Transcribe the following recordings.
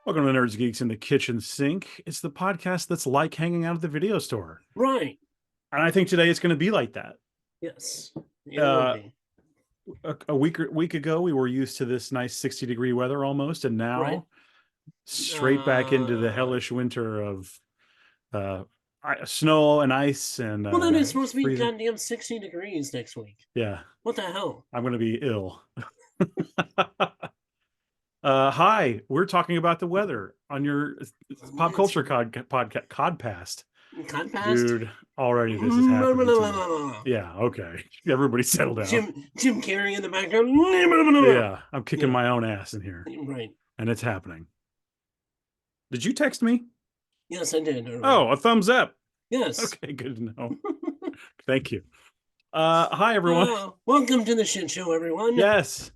Welcome to Nerds, Geeks, in the Kitchen Sink. It's the podcast that's like hanging out at the video store. Right. And I think today it's going to be like that. Yes. It will Uh, be. a week ago, we were used to this nice 60-degree weather almost, and Right. now straight back into the hellish winter of uh, snow and ice and Well, then it's supposed to be freezing. goddamn 60 degrees next week. Yeah, What the hell? I'm going to be ill. Hi, we're talking about the weather on your pop culture podcast, Codpast. Cod past? Dude, already this is happening to me. Yeah, okay. Everybody settle down. Jim Carrey in the background. Yeah, I'm kicking my own ass in here. Right. And it's happening. Did you text me? Yes, I did. Oh, a thumbs up. Yes. Okay, good to know. Thank you. Hi, everyone. Welcome to the shit show, everyone. Yes.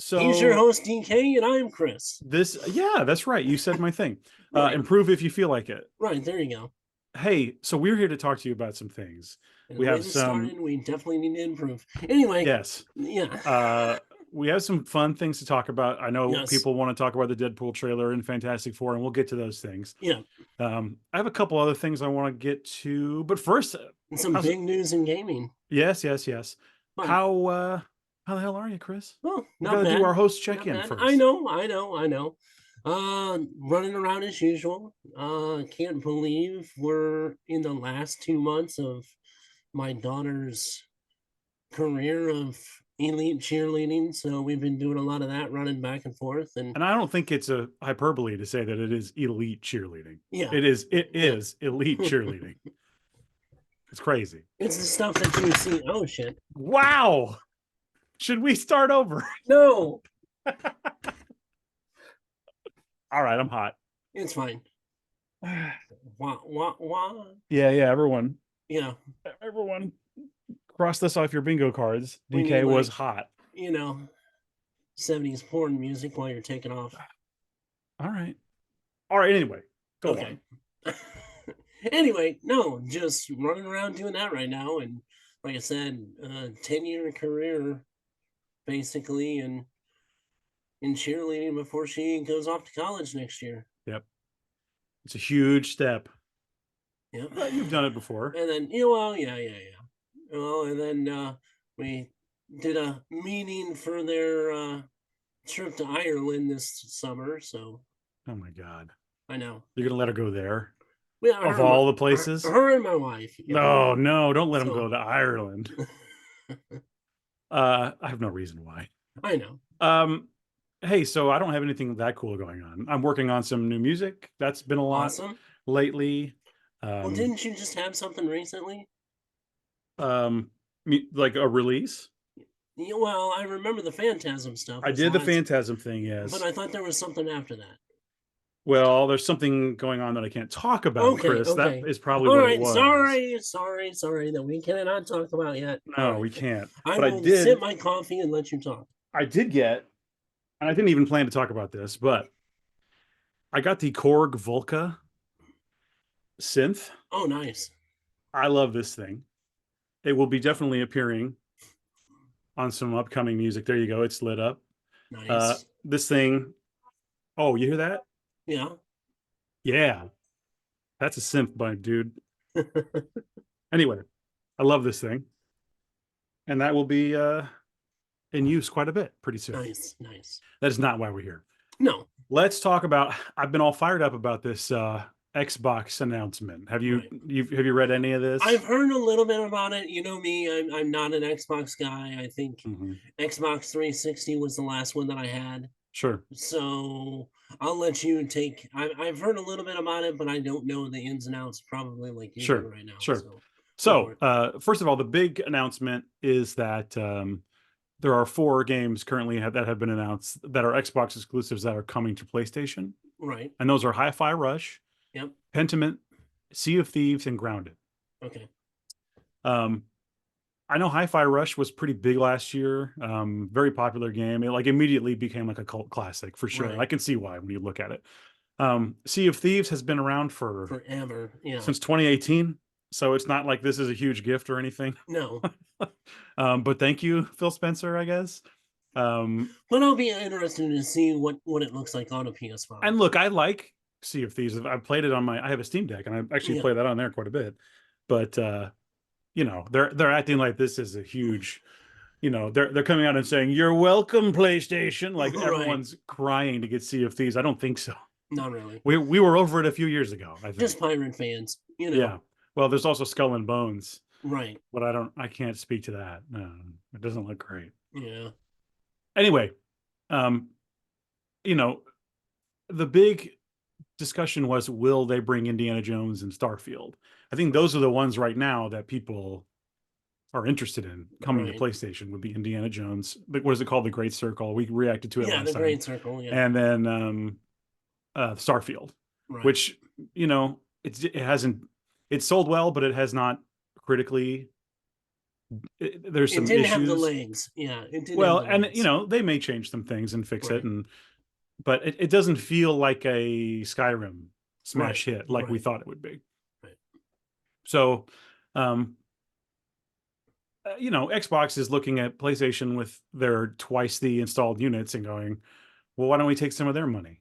So he's your host, DK, and I'm Chris. Yeah, that's right. You said my thing. Right. Improve if you feel like it. Right, there you go. Hey, so we're here to talk to you about some things. We have some. We definitely need to improve. Anyway. Yes. Yeah. We have some fun things to talk about. I know people want to talk about the Deadpool trailer and Fantastic Four, and we'll get to those things. Yeah. I have a couple other things I want to get to, but first, some big news in gaming. Yes. Fun. How the hell are you, Chris? Well, we got to do our host check-in first. I know. Running around as usual. Can't believe we're in the last 2 months of my daughter's career of elite cheerleading. So we've been doing a lot of that, running back and forth. And I don't think it's a hyperbole to say that it is elite cheerleading. Yeah. It is elite cheerleading. It's crazy. It's the stuff that you see. Oh, shit. Wow. Should we start over? No. All right, I'm hot. It's fine. Wah. Yeah, everyone. Yeah. Everyone, cross this off your bingo cards. DK was hot. 70s porn music while you're taking off. All right. Anyway, go on. Anyway, no, just running around doing that right now. And like I said, 10-year career, basically, and in cheerleading before she goes off to college next year. Yep. It's a huge step. Yep. You've done it before. And then, yeah. Well, and then we did a meeting for their trip to Ireland this summer, so. Oh, my God. I know. You're going to let her go there? Yeah, of all the places? Her and my wife. No, don't let them go to Ireland. I have no reason why. I know. Hey, so I don't have anything that cool going on. I'm working on some new music. That's been a lot lately. Well, didn't you just have something recently? Like a release? Yeah, well, I remember the Phantasm stuff. I did the Phantasm thing, yes. But I thought there was something after that. Well, there's something going on that I can't talk about, Chris. Okay. That is probably what it was. Sorry that we cannot talk about yet. No, we can't. I will sip my coffee and let you talk. I did get, and I didn't even plan to talk about this, but I got the Korg Volca synth. Oh, nice. I love this thing. It will be definitely appearing on some upcoming music. There you go. It's lit up. Nice. This thing. Oh, you hear that? Yeah. Yeah. That's a synth bug, dude. Anyway, I love this thing. And that will be in use quite a bit pretty soon. Nice. That is not why we're here. No. Let's talk about, I've been all fired up about this Xbox announcement. Have you read any of this? I've heard a little bit about it. You know me, I'm not an Xbox guy. I think Xbox 360 was the last one that I had. Sure. So I'll let you take. I've heard a little bit about it, but I don't know the ins and outs. Probably like you do right now. Sure. So first of all, the big announcement is that there are 4 games currently that have been announced that are Xbox exclusives that are coming to PlayStation. Right. And those are Hi-Fi Rush, Yep, Pentiment, Sea of Thieves, and Grounded. Okay. I know Hi-Fi Rush was pretty big last year. Very popular game. It immediately became like a cult classic for sure. Right. I can see why when you look at it. Sea of Thieves has been around forever. Yeah. Since 2018. So it's not like this is a huge gift or anything. No. But thank you, Phil Spencer, I guess. But I'll be interested to see what it looks like on a PS5. And look, I like Sea of Thieves. I've played it on I have a Steam Deck, and I actually Yeah. play that on there quite a bit. But they're acting like this is a huge, they're coming out and saying, "You're welcome, PlayStation." Like Right. everyone's crying to get Sea of Thieves. I don't think so. Not really. We were over it a few years ago, I think. Just pirate fans, Yeah. Well, there's also Skull and Bones, Right. but I can't speak to that. No, it doesn't look great. Yeah. Anyway, um, you know, the big discussion was, will they bring Indiana Jones and Starfield? I think those are the ones right now that people are interested in coming to Right. PlayStation, would be Indiana Jones. What is it called? The Great Circle. We reacted to it Yeah, last the time. Great Circle, yeah. And then Starfield, Right. which, it hasn't, it sold well, but it has not critically, there's It some didn't have the issues. legs. Yeah, it didn't have Well, the and legs. they may change some things and fix it, Right. but it doesn't feel like a Skyrim smash Right. hit like we Right. thought it would be. Right. So, Xbox is looking at PlayStation with their twice the installed units and going, well, why don't we take some of their money?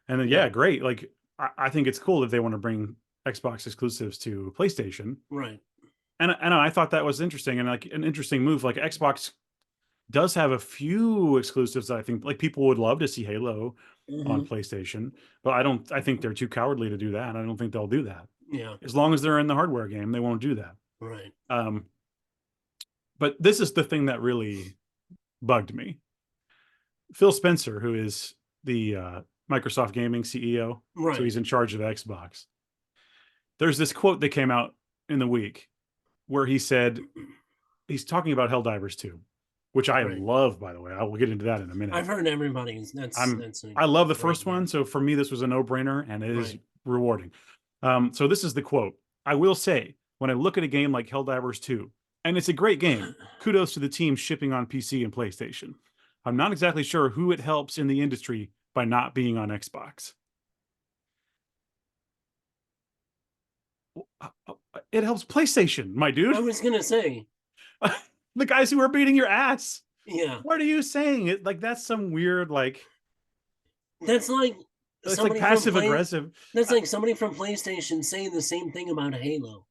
And then, yeah, Yeah. great. Like, I think it's cool if they want to bring Xbox exclusives to PlayStation. Right. And I thought that was interesting, and like an interesting move. Like, Xbox does have a few exclusives that I think like people would love to see Halo on Hmm. PlayStation, but I think they're too cowardly to do that. I don't think they'll do that. Yeah. As long as they're in the hardware game, they won't do that. Right. But this is the thing that really bugged me. Phil Spencer, who is the Microsoft Gaming CEO, so Right. he's in charge of Xbox. There's this quote that came out in the week where he said, he's talking about Helldivers 2, which I Right. love, by the way. I will get into that in a minute. I've heard everybody's. That's a I love the great first game. one, so for me this was a no-brainer, and it is Right. rewarding. So this is the quote. I will say, when I look at a game like Helldivers 2, and it's a great game, kudos to the team shipping on PC and PlayStation. I'm not exactly sure who it helps in the industry by not being on Xbox. It helps PlayStation, my dude. I was gonna say, The guys who are beating your ass. yeah, What are you saying? Like, that's some weird, like, that's like it's like somebody from passive aggressive. That's like somebody from PlayStation saying the same thing about Halo.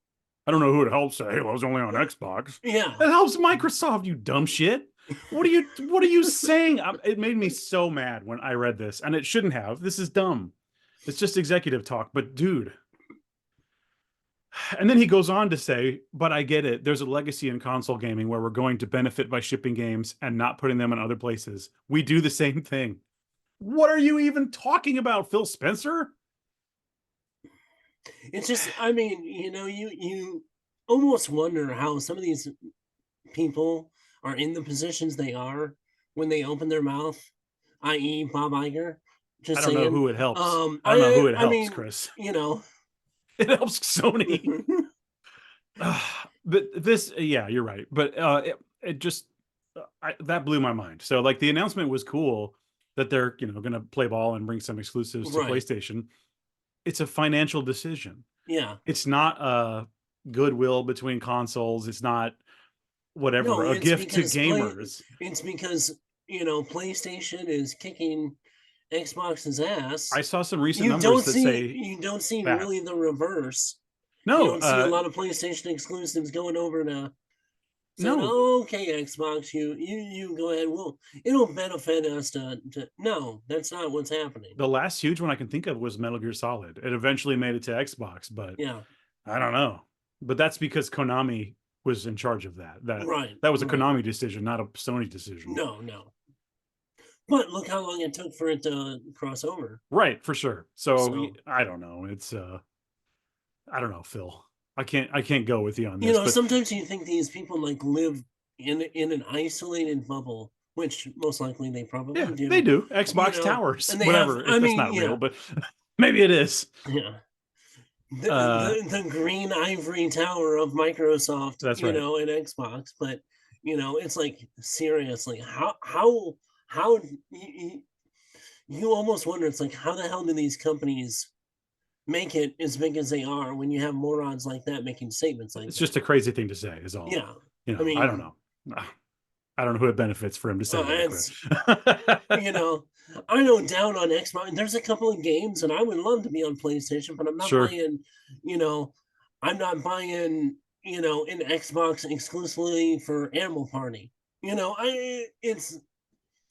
I don't know who it helps. Halo's only on Xbox. Yeah. It helps Microsoft, you dumb shit. What are you saying? It made me so mad when I read this, and it shouldn't have. This is dumb. It's just executive talk, but dude. And then he goes on to say, but I get it. There's a legacy in console gaming where we're going to benefit by shipping games and not putting them in other places. We do the same thing. What are you even talking about, Phil Spencer? It's just, I mean, you almost wonder how some of these people are in the positions they are when they open their mouth, i.e., Bob Iger. I Just don't know saying. who it helps. I don't know who it I helps, mean, Chris. you know, It helps Sony. But this, yeah, you're right. But it just that blew my mind. So like the announcement was cool that they're going to play ball and bring some exclusives to right? PlayStation. It's a financial decision. Yeah. It's not a goodwill between consoles. It's not whatever, No, a gift to gamers. it's because PlayStation is kicking Xbox's ass. I saw some recent numbers that say You don't see that. really the reverse. You No, don't see a lot of PlayStation exclusives going over to saying, no, "Oh, okay, Xbox, you go ahead. Well, it'll benefit us to." No, that's not what's happening. the last huge one I can think of was Metal Gear Solid. It eventually made it to Xbox, but Yeah. I don't know. But that's because Konami was in charge of that. Right. That was a Right. Konami decision, not a Sony decision. No, no. But look how long it took for it to cross over. Right, for sure. So So, I don't know. It's I don't know, Phil. I can't go with you on this, but sometimes you think these people like live in an isolated bubble, which most likely they yeah, probably they do. do. Xbox towers, And they have. whatever. I If that's mean, not yeah, real, but maybe it is. yeah. Uh, The green ivory tower of Microsoft, that's right. and Xbox, but it's like seriously, how you almost wonder. It's like how the hell do these companies make it as big as they are when you have morons like that making statements like It's that? just a crazy thing to say, is all. Yeah, I I don't mean, know. I don't know who it benefits for him to say It's that, but you know, I know down on Xbox, there's a couple of games, and I would love to be on PlayStation, but I'm not sure. buying. You know, I'm not buying. An Xbox exclusively for Animal Party. It's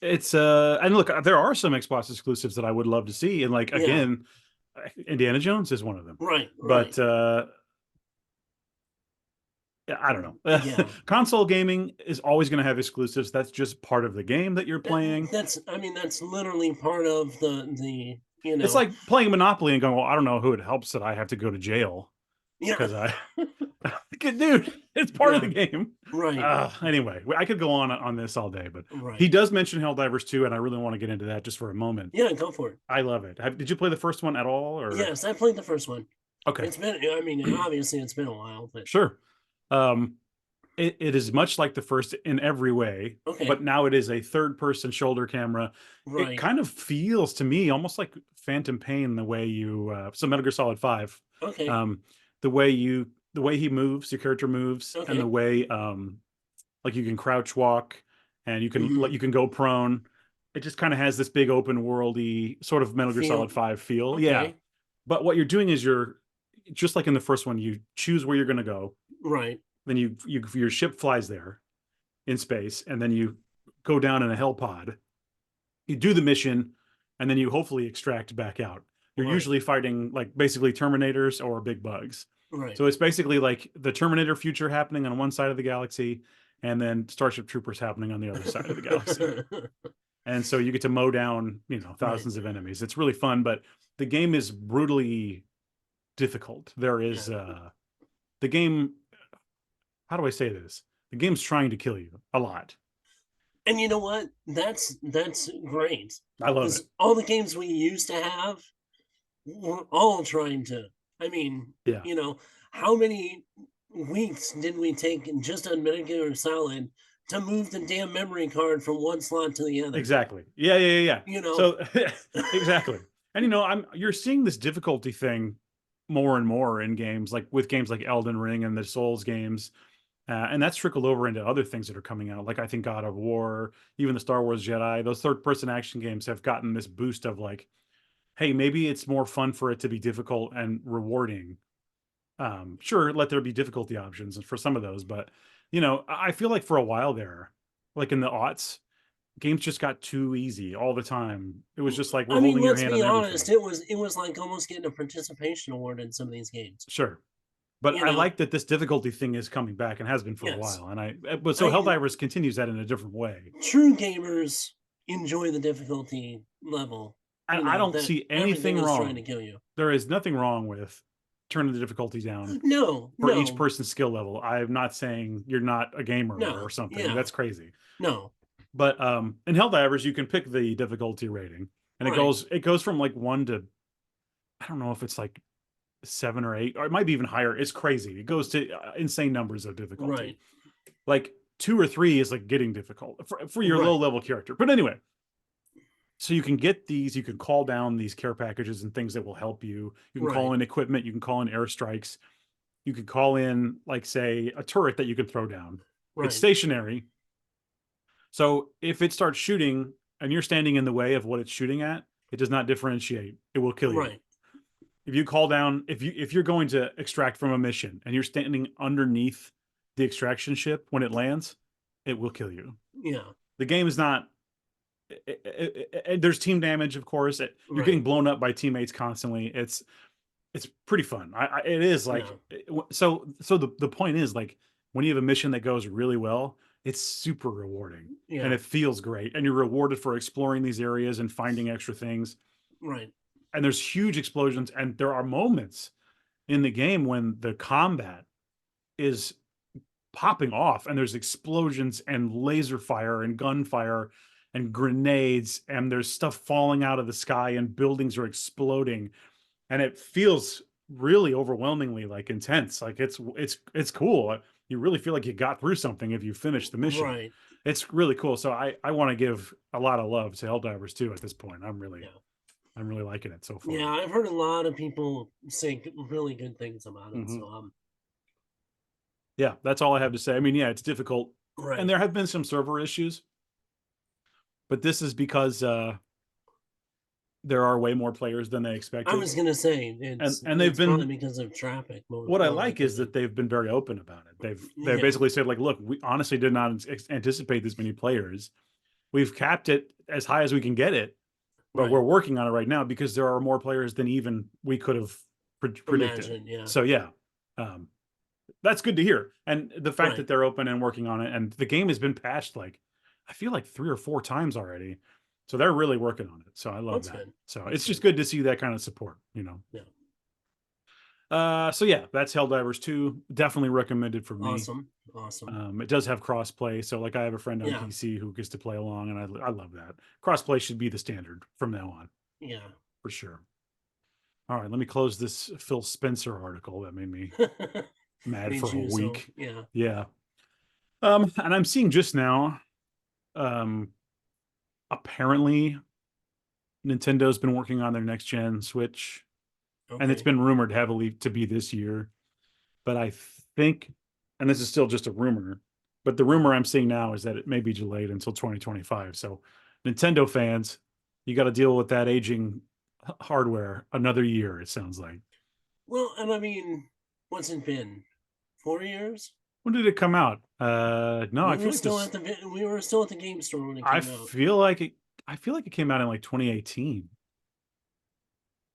It's and look, there are some Xbox exclusives that I would love to see, and like yeah, again, Indiana Jones is one of them. right, right, But yeah, I don't know. yeah. Console gaming is always going to have exclusives. That's just part of the game that you're playing. I mean, that's literally part of the It's like playing Monopoly and going, well, I don't know who it helps that I have to go to jail yeah, because I, dude, it's part of yeah, the game. right, Anyway, I could go on this all day, but he right. does mention Helldivers 2, and I really want to get into that just for a moment. Yeah, go for it. I love it. Did you play the first one at all, or Yes, I played the first one. okay? It's been, I mean, obviously it's been a while, but Sure. Um, it is much like the first in every way, but okay, now it is a third person shoulder camera. It right, kind of feels to me almost like Phantom Pain, the way you so Metal Gear Solid 5. okay, Um, the way he moves, your character moves, and the okay, way like you can crouch walk and hmm you can go prone. It just kind of has this big open worldy sort of Metal Gear Solid feel, 5 feel. Yeah. okay, But what you're doing is you're just like in the first one, you choose where you're going to go, right, then your ship flies there in space, and then you go down in a hell pod. You do the mission, and then you hopefully extract back out. You're right, usually fighting like basically Terminators or big bugs. right. So it's basically like the Terminator future happening on one side of the galaxy, and then Starship Troopers happening on the other side of the galaxy. And so you get to mow down, Right, thousands of enemies. It's really fun, but the game is brutally difficult. There yeah. is the game, how do I say this? The game's trying to kill you a lot. And you know what? That's great I love it. because all the games we used to have were all trying to. I mean, Yeah, you know, how many weeks did we take just on Metal Gear Solid to move the damn memory card from one slot to the other? exactly. Yeah. You know, So exactly. And you're seeing this difficulty thing more and more in games, like with games like Elden Ring and the Souls games. And that's trickled over into other things that are coming out. Like I think God of War, even the Star Wars Jedi, those third person action games have gotten this boost of like, hey, maybe it's more fun for it to be difficult and rewarding. Sure, let there be difficulty options for some of those, but I feel like for a while there, like in the aughts, games just got too easy all the time. It was just like we're I mean, holding your let's hand be on honest. everything. It was like almost getting a participation award in some of these games. Sure. But You I know, like that this difficulty thing is coming back and has been for a yes, while. But so I Helldivers continues that in a different way. true gamers enjoy the difficulty level. And I don't That see everything anything is trying to wrong. kill you. There is nothing wrong with turning the difficulty down No, for each no, person's skill level. I'm not saying you're not a gamer or no, something. yeah, That's crazy. no, But in Helldivers, you can pick the difficulty rating, and it right, goes from like 1 to, I don't know if it's like 7 or 8, or it might be even higher. It's crazy. It goes to insane numbers of difficulty. right, Like 2 or 3 is like getting difficult for your low right, level character. But anyway, so you can get these, you can call down these care packages and things that will help you. You can call right, in equipment, you can call in airstrikes, you could call in, like, say, a turret that you can throw down. It's right, stationary. So if it starts shooting and you're standing in the way of what it's shooting at, it does not differentiate. It will kill you. right, If you call down, if you're going to extract from a mission and you're standing underneath the extraction ship when it lands, it will kill you. yeah, The game is not. There's team damage, of course. You're getting right, blown up by teammates constantly. It's pretty fun. It is like, yeah, so the point is, like, when you have a mission that goes really well, it's super rewarding and yeah, it feels great, and you're rewarded for exploring these areas and finding extra things. right, And there's huge explosions, and there are moments in the game when the combat is popping off and there's explosions and laser fire and gunfire and grenades, and there's stuff falling out of the sky and buildings are exploding, and it feels really overwhelmingly like intense. Like it's cool. You really feel like you got through something if you finish the mission. right, It's really cool. So I want to give a lot of love to Helldivers 2 at this point. yeah. I'm really liking it so Yeah, far. I've heard a lot of people say really good things about it. Hmm. So Yeah, that's all I have to say. I mean, yeah, it's difficult Right. And there have been some server issues, but this is because there are way more players than they I expected. was gonna say And they've it's probably been, because of traffic, what I more like is likely. that they've been very open about it. They Yeah. basically said, like, look, we honestly did not anticipate this many players. We've capped it as high as we can get it, but we're Right. working on it right now because there are more players than even we could have predicted. Imagine. Yeah. So yeah, um, that's good to hear. And the fact Right. that they're open and working on it, and the game has been patched like, I feel like 3 or 4 times already. So they're really working on it. So I love That's that. good. So That's it's just good. good to see that kind of support, you know. Yeah. So yeah, that's Helldivers 2. Definitely recommended for me. Awesome. Awesome. It does have crossplay. So like I have a friend on Yeah. PC who gets to play along, and I love that. Crossplay should be the standard from now on, Yeah. for sure. All right, let me close this Phil Spencer article that made me mad Made for a you so. week. Yeah. Yeah. And I'm seeing just now, um, apparently Nintendo's been working on their next gen Switch, and it's Okay. been rumored heavily to be this year. But I think, and this is still just a rumor, but the rumor I'm seeing now is that it may be delayed until 2025. So, Nintendo fans, you got to deal with that aging hardware another year, it sounds like. Well, and I mean, what's it been? 4 years? When did it come out? No, I We feel were like still this, at we were still at the game store when it I came out. feel like it, I feel like it came out in like 2018.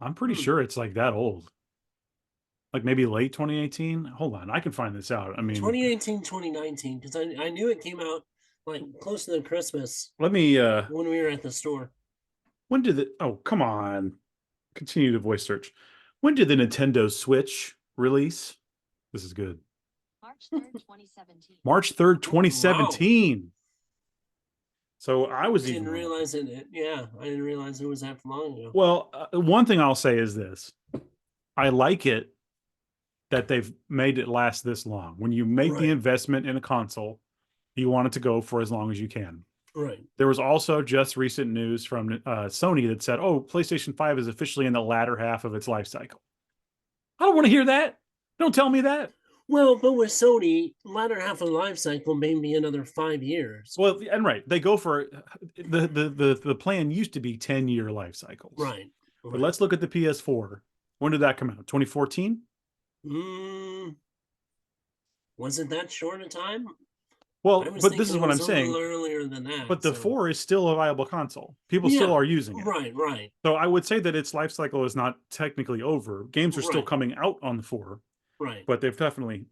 I'm pretty Hmm. sure it's like that old. Like maybe late 2018. Hold on, I can find this out. I mean, 2018, 2019, because I knew it came out like close to the Christmas let me when we were at the store. when did the, oh, come on. Continue to voice search. When did the Nintendo Switch release? This is good. March 3rd, 2017. March 3rd, Wow. 2017. So I was Didn't even wrong. realize it. Yeah, I didn't realize it was that long ago. Well, one thing I'll say is this. I like it that they've made it last this long. When you make the Right. investment in a console, you want it to go for as long as you can. Right. There was also just recent news from Sony that said, oh, PlayStation 5 is officially in the latter half of its life cycle. I don't want to hear that. Don't tell me that. Well, but with Sony, latter half of the life cycle may be another 5 years. Well, and right, they go for the plan used to be 10-year life cycles. Right. But let's look at the PS4. When did that come out? 2014? Was it that short a time? I Well, was but this thinking is it what I'm was a little saying. earlier than that. But the So 4 is still a viable console. People still yeah, are using it. right, So I would say that its life cycle is not technically over. Games are still right, coming out on the 4, right. but they've definitely,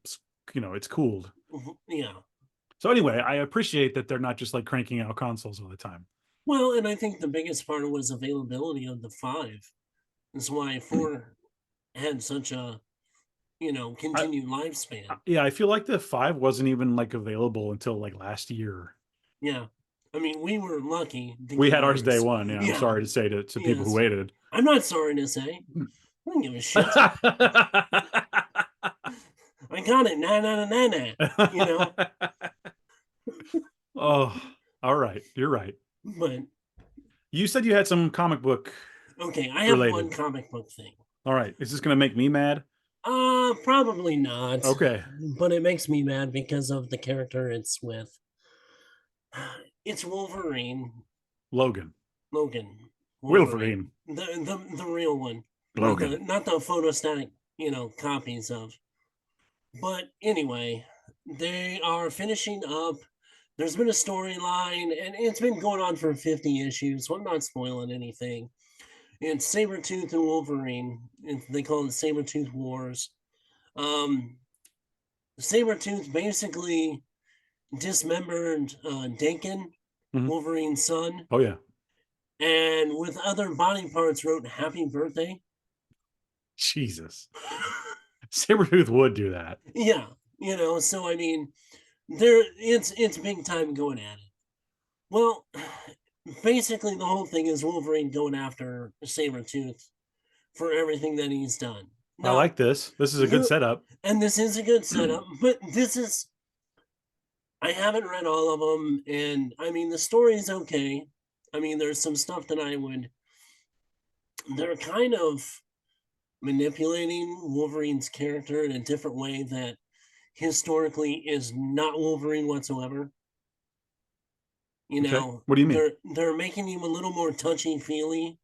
it's cooled. Yeah. So anyway, I appreciate that they're not just like cranking out consoles all the time. Well, and I think the biggest part was availability of the five. That's why four had such a I, continued lifespan. yeah, I feel like the 5 wasn't even like available until like last year. Yeah. I mean, we were lucky to We get had ours day ours. one. Yeah, I'm Yeah. sorry to say to people who Yes. waited. I'm not sorry to say. I don't give a shit. I got it. Nah. You know. Oh, all right. You're right. But You said you had some comic book okay, I have one related. comic book thing. All right. Is this going to make me mad? Probably not. Okay. But it makes me mad because of the character it's with. It's Wolverine. Logan. Logan. Wolverine. The real one. Logan. Not the photostatic, copies of. But anyway, they are finishing up. There's been a storyline, and it's been going on for 50 issues, so I'm not spoiling anything. It's Sabretooth and Wolverine. They call it Sabretooth Wars. Sabretooth basically dismembered Dakin, Mhm. Wolverine's son, Oh, yeah. and with other body parts wrote "Happy Birthday." Jesus. Sabretooth would do that. Yeah, so I mean, it's big time going at it. Well, basically the whole thing is Wolverine going after Sabretooth for everything that he's done. I Now, like this. This is a good setup. and this is a good setup, but I haven't read all of them, and I mean the story is okay. I mean, there's some stuff that they're kind of manipulating Wolverine's character in a different way that historically is not Wolverine whatsoever. You Okay. know, What do you mean? they're making him a little more touchy-feely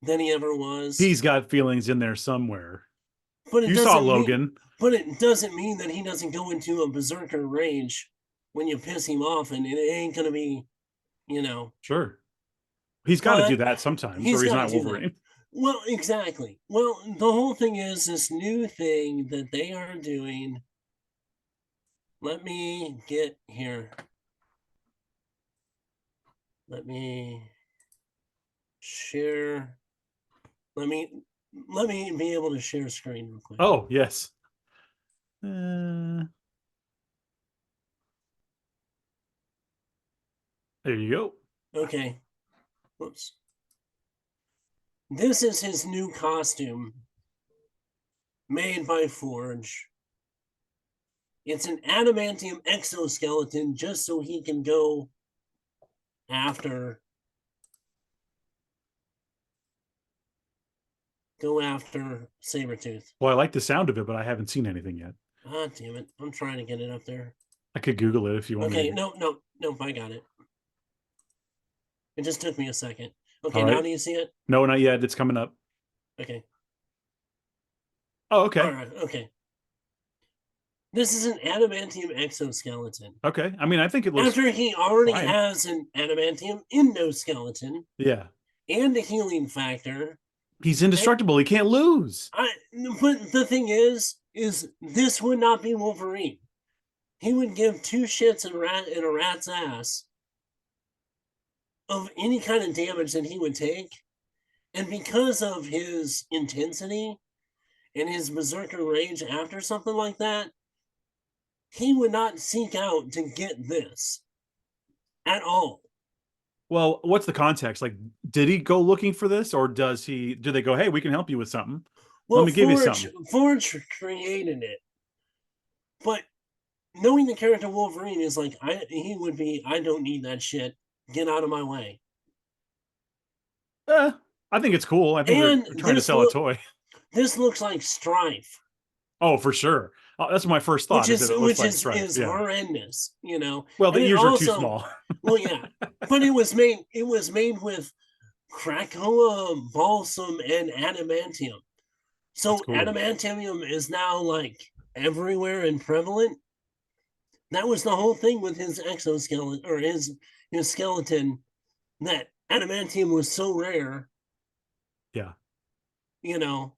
than he ever was. He's got feelings in there somewhere. But it You saw doesn't Logan. Mean, but it doesn't mean that he doesn't go into a berserker rage when you piss him off, and it ain't gonna be, you know. Sure. He's got to do that sometimes, or he's not Wolverine. Well, exactly. Well, the whole thing is this new thing that they are doing. Let me get here. Let me share. Let me be able to share screen real quick. Oh, yes. There you go. Okay. Whoops. This is his new costume made by Forge. It's an adamantium exoskeleton just so he can go after Sabretooth. Well, I like the sound of it, but I haven't seen anything yet. Ah, damn it. I'm trying to get it up there. I could Google it if you want. Okay, no, I got it. It just took me a second. Okay, right. Now do you see it? No, not yet. It's coming up. Okay. Oh, okay. All right, okay. This is an adamantium exoskeleton. Okay. I mean, I think it looks after he already fine. has an adamantium endoskeleton. Yeah. And a healing factor. He's indestructible. He can't lose. But the thing is this would not be Wolverine. He would give two shits in a rat's ass of any kind of damage that he would take. And because of his intensity and his berserker rage after something like that, he would not seek out to get this at all. Well, what's the context? Like, did he go looking for this, or do they go, hey, we can help you with something? Well, let me give you something. Forge created it. But knowing the character Wolverine is like, I don't need that shit. Get out of my way. I think it's cool. I think they're trying to sell a toy. This looks like Strife. Oh, for sure. That's my first thought. Which is horrendous, you know. Well, the ears are too small. Well, yeah, but it was made with Krakoa, balsam, and adamantium. So cool. Adamantium is now like everywhere and prevalent. That was the whole thing with his exoskeleton or his skeleton. That adamantium was so rare. Yeah. You know.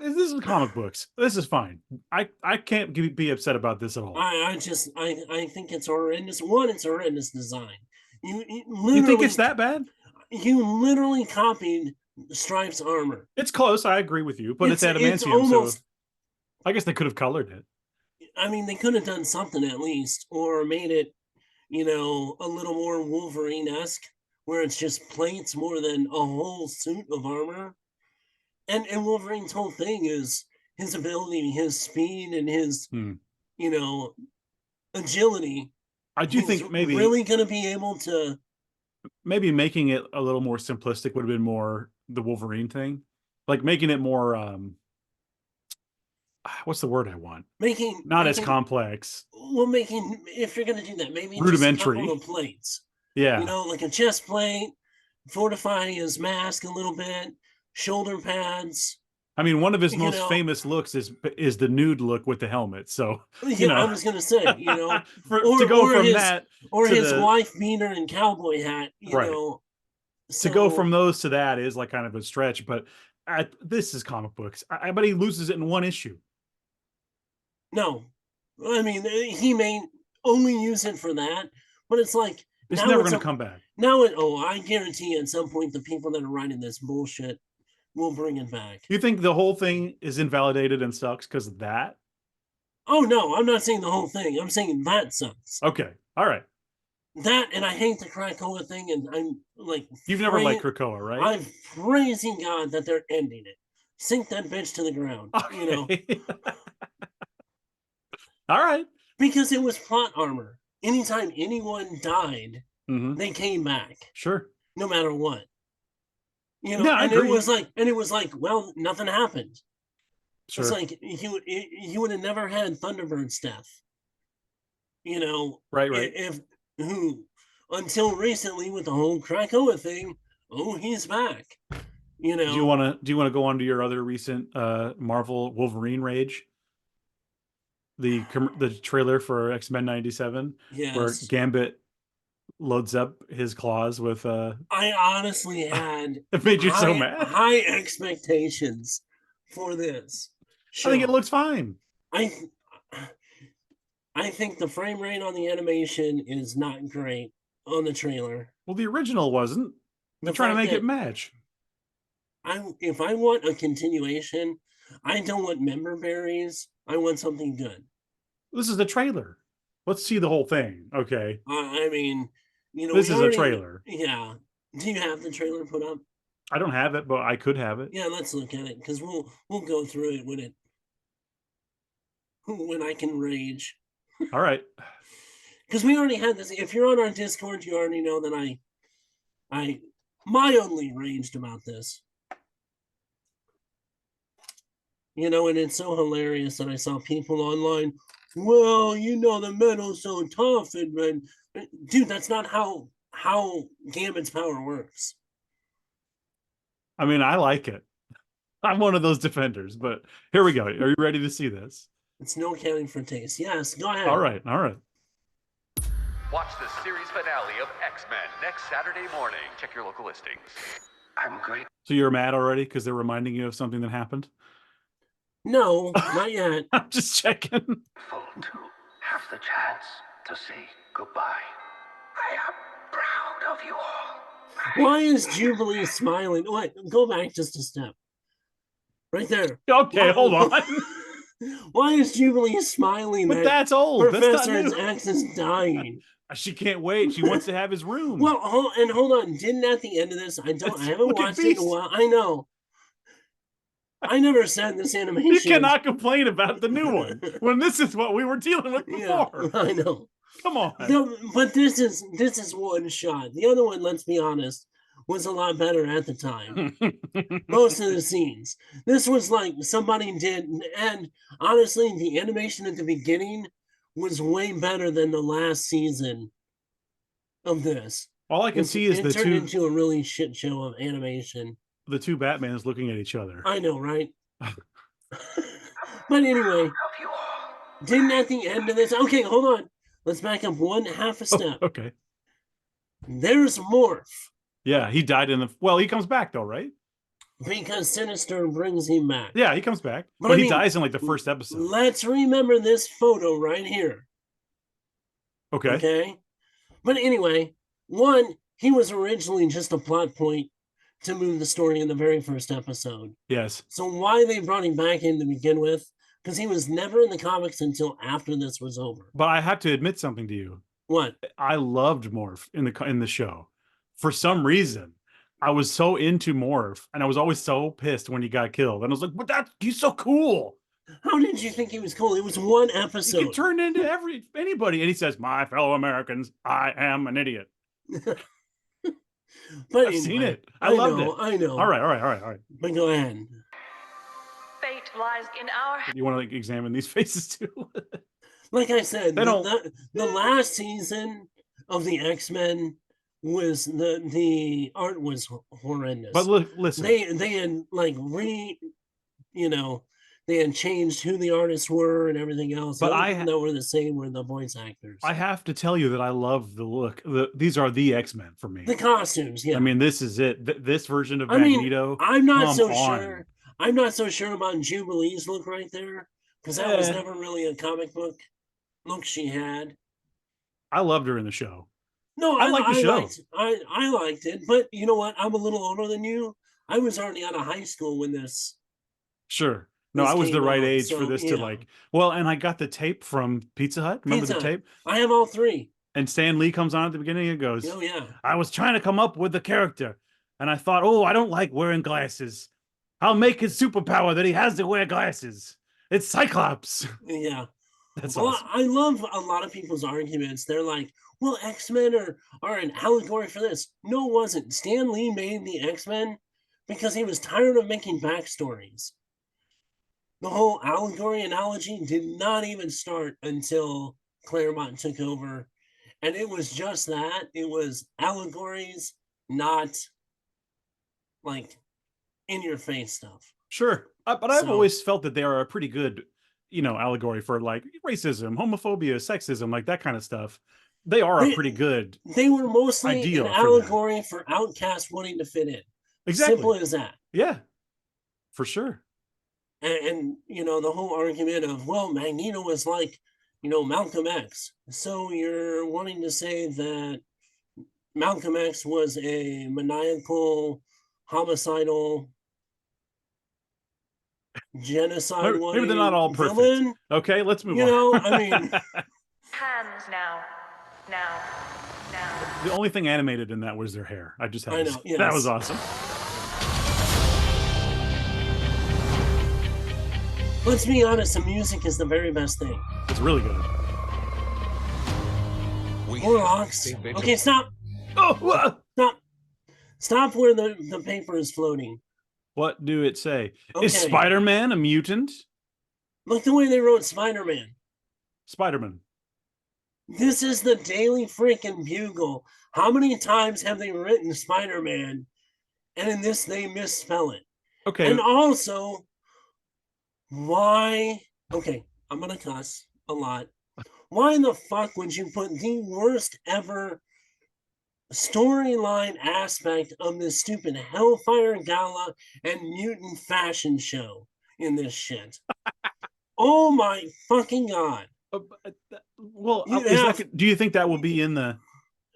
This is comic books. This is fine. I can't be upset about this at all. I think it's horrendous. One, it's horrendous design. You think it's that bad? You literally copied Strife's armor. It's close. I agree with you, but it's adamantium. So I guess they could have colored it. I mean, they could have done something at least, or made it, you know, a little more Wolverine-esque, where it's just plates more than a whole suit of armor. And Wolverine's whole thing is his ability, his speed, and his, you know, agility. I do think maybe really going to be able to. Maybe making it a little more simplistic would have been more the Wolverine thing, like making it more. What's the word I want? Making as complex. Well, if you're going to do that, maybe rudimentary. Just a couple of plates. Yeah, you know, like a chest plate, fortifying his mask a little bit. Shoulder pads. I mean, one of his most famous looks is the nude look with the helmet. So I was going to say, you know, his wife beater and cowboy hat. You know, to go from those to that is like kind of a stretch. But this is comic books. I bet he loses it in one issue. No, I mean he may only use it for that, but it's like it's never going to come back. Now, I guarantee at some point the people that are writing this bullshit will bring it back. You think the whole thing is invalidated and sucks because of that? Oh, no, I'm not saying the whole thing. I'm saying that sucks. Okay. All right. That, and I hate the Krakoa thing, and I'm like... You've never liked Krakoa, right? I'm praising God that they're ending it. Sink that bitch to the ground, you know? All right. Because it was plot armor. Anytime anyone died, they came back. Sure. No matter what. You know, it was like, well, nothing happened. It's Sure. like he would have never had Thunderbird's death. You know, Right. if who until recently with the whole Krakoa thing, oh, he's back. You know, Do you want to go on to your other recent Marvel Wolverine rage? The trailer for X-Men 97 where yes. Gambit loads up his claws with I honestly had it made you so mad. high expectations for this show. I think it looks fine. I think the frame rate on the animation is not great on the trailer. Well, the original wasn't. They're The trying to fact make that it match. if I want a continuation, I don't want member berries. I want something good. This is the trailer. Let's see the whole thing. Okay. I mean, you know, This we is a already- trailer. Yeah. Do you have the trailer put up? I don't have it, but I could have it. Yeah, let's look at it because we'll go through it when I can rage. All right. Because we already had this. If you're on our Discord, you already know that I mildly raged about this. You know, and it's so hilarious that I saw people online. Well, you know, the metal's so tough, and dude, that's not how Gambit's power works. I mean, I like it. I'm one of those defenders, but here we go. Are you ready to see this? It's no accounting for taste. Yes, go ahead. All right. Watch the series finale of X-Men next Saturday morning. Check your local listings. I'm great. So you're mad already because they're reminding you of something that happened? No, not yet. I'm just checking. Full to have the chance to say goodbye. I am proud of you all. Why is Jubilee smiling? What? Go back just a step. Right there. Okay, hold on. Why is Jubilee smiling? But that's old. That's Professor not new. X is dying. She can't wait. She wants to have his room. Well, hold on. Didn't at the end of this, I haven't Look at watched it in a Beast. while. I know. I never said this animation. You cannot complain about the new one when this is what we were dealing with Yeah, before. I know. Come on. But this is one shot. The other one, let's be honest, was a lot better at the time. Most of the scenes. This was like somebody did, and honestly, the animation at the beginning was way better than the last season of this. All I can see is it the turned two into a really shit show of animation. Batmans looking at each other. I know, right? But anyway, Of you all. didn't at the end of this. Okay, hold on. Let's back up half a step. Okay. There's Morph Yeah, he died in the. Well, he comes back though, right? because Sinister brings him back. Yeah, he comes back, But but I he mean, dies in like the first episode. Let's remember this photo right here. Okay. Okay. But anyway, one, he was originally just a plot point to move the story in the very first episode. Yes. So why they brought him back in to begin with? Because he was never in the comics until after this was over. But I have to admit something to you. What? I loved Morph in the show. For some reason, I was so into Morph, and I was always so pissed when he got killed. And I was like, "But he's so cool. How did you think he was cool? It was one He episode. can turn into anybody." And he says, "My fellow Americans, I am an idiot." But I've seen anyway, it. I loved it. I know. All right. But go ahead. Fate lies in our You want to like examine these faces too? Like I said, They don't- the last season of the X-Men was the art was horrendous. But listen, they had like they had changed who the artists were and everything else. But The only I thing that were the same were the voice actors. I have to tell you that I love the look. These are the X-Men for me. The costumes, yeah. I mean, this is it. This version of I mean, Magneto. I'm not come so on. sure. I'm not so sure about Jubilee's look right there because that was Eh. never really a comic book look she had. I loved her in the show. No, I like the show. I liked it, but you know what? I'm a little older than you. I was already out of high school when this. Sure. No, This I was the came right out, age for so, this yeah. to like. Well, and I got the tape from Pizza Hut. Remember Pizza the Hut. tape? I have all three. And Stan Lee comes on at the beginning and goes, Oh yeah. I was trying to come up with the character. And I thought, oh, I don't like wearing glasses. I'll make his superpower that he has to wear glasses. It's Cyclops. Yeah. That's Well, awesome. I love a lot of people's arguments. They're like, well, X-Men are an allegory for this. No, it wasn't. Stan Lee made the X-Men because he was tired of making backstories. the whole allegory analogy did not even start until Claremont took over. And it was just that. It was allegories, not like in your face stuff. Sure. But I've So- always felt that they are a pretty good, allegory for like racism, homophobia, sexism, like that kind of stuff. They are a They- pretty good. They were mostly Idea an for that. allegory for outcasts wanting to fit in. Exactly. Simple as that. Yeah, for sure. And the whole argument of, well, Magneto was like, Malcolm X. So you're wanting to say that Malcolm X was a maniacal, homicidal, genocide Maybe they're not all perfect. villain? Okay, let's move You on. know, I mean- Hands now. Now. Now. The only thing animated in that was their hair. I just had I to know, say. That was yes. awesome. Let's be honest, the music is the very best thing. It's really good. We Warlocks. stay vigilant. Okay, stop. Oh, wha- Stop where the paper is floating. what do it say? Okay. Is Spider-Man a mutant? Look the way they wrote Spider-Man. Spider-Man. This is the Daily freaking Bugle. How many times have they written Spider-Man? And in this, they misspell it. Okay. And also, why? Okay, I'm gonna cuss a lot. Why in the fuck would you put the worst ever storyline aspect of this stupid Hellfire Gala and mutant fashion show in this shit? Oh my fucking god. Well, You is have- that, do you think that will be in the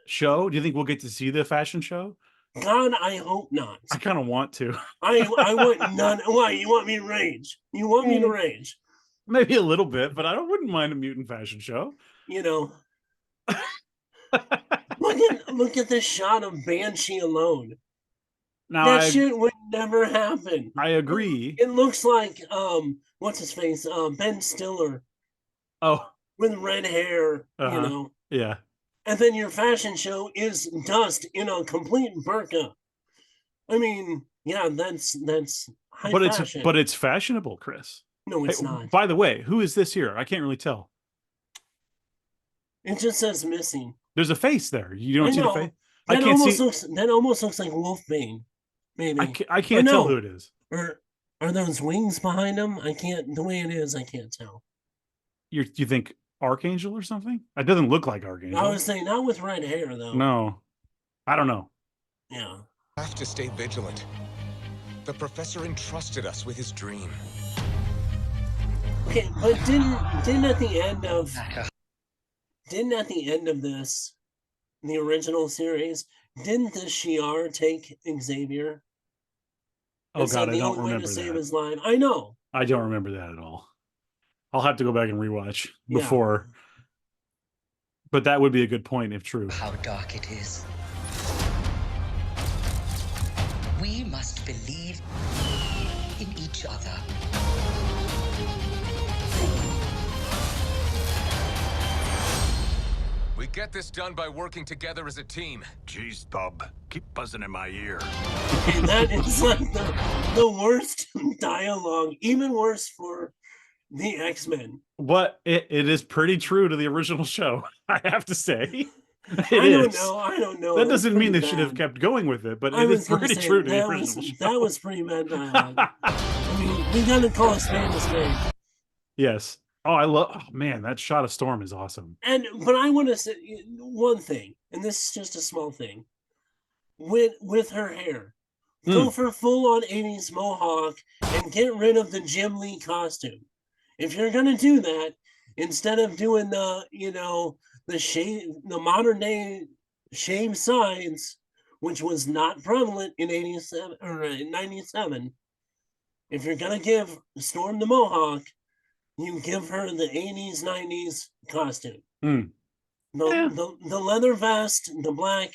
show? Do you think we'll get to see the fashion show? God, I hope not. I kind of want to. I want none. Why? You want me to rage? You want me to rage? Maybe a little bit, but wouldn't mind a mutant fashion show. Look at this shot of Banshee alone. Now, That shit would never happen. I agree. It looks like what's his face? Ben Stiller Oh, with red hair, Uh-huh. yeah. And then your fashion show is dust in a complete burqa. I mean, yeah, that's high fashion. But it's fashionable, Chris. No, it's Hey, not. by the way, who is this here? I can't really tell. It just says missing. There's a face there. You don't I see the know. face? That I can't see. that almost looks like Wolfbane. Maybe. I can't no. tell who it is. Or are those wings behind him? I can't. The way it is, I can't tell. You think Archangel or something? It doesn't look like Archangel. I was saying not with red hair though. No, I don't know. Yeah. Have to stay vigilant. The professor entrusted us with his dream. Okay, but didn't at the end of this, the original series, didn't the Shi'ar take Xavier? Oh And said God, I the don't only way to remember save that. his life. I know. I don't remember that at all. I'll have to go back and rewatch Yeah. before. But that would be a good point if true. How dark it is. We must believe in each other. We get this done by working together as a team. Jeez, Bub, keep buzzing in my ear. And that is like the worst dialogue, even worse for the X-Men. But it is pretty true to the original show, I have to say. I don't know. That It was doesn't mean they pretty should have bad. kept going with it, but I it was is gonna pretty say, true to the that original was, show. That was pretty bad dialogue. I mean, we gotta call a spade a spade. Yes. Oh, man, that shot of Storm is awesome. But I want to say one thing, and this is just a small thing. With her hair, go for full on 80s mohawk and get rid of the Jim Lee costume. If you're gonna do that, instead of doing the modern day shaved sides, which was not prevalent in 87 or 97, if you're gonna give Storm the mohawk, you give her the 80s, 90s costume. Mm. The leather vest, the black,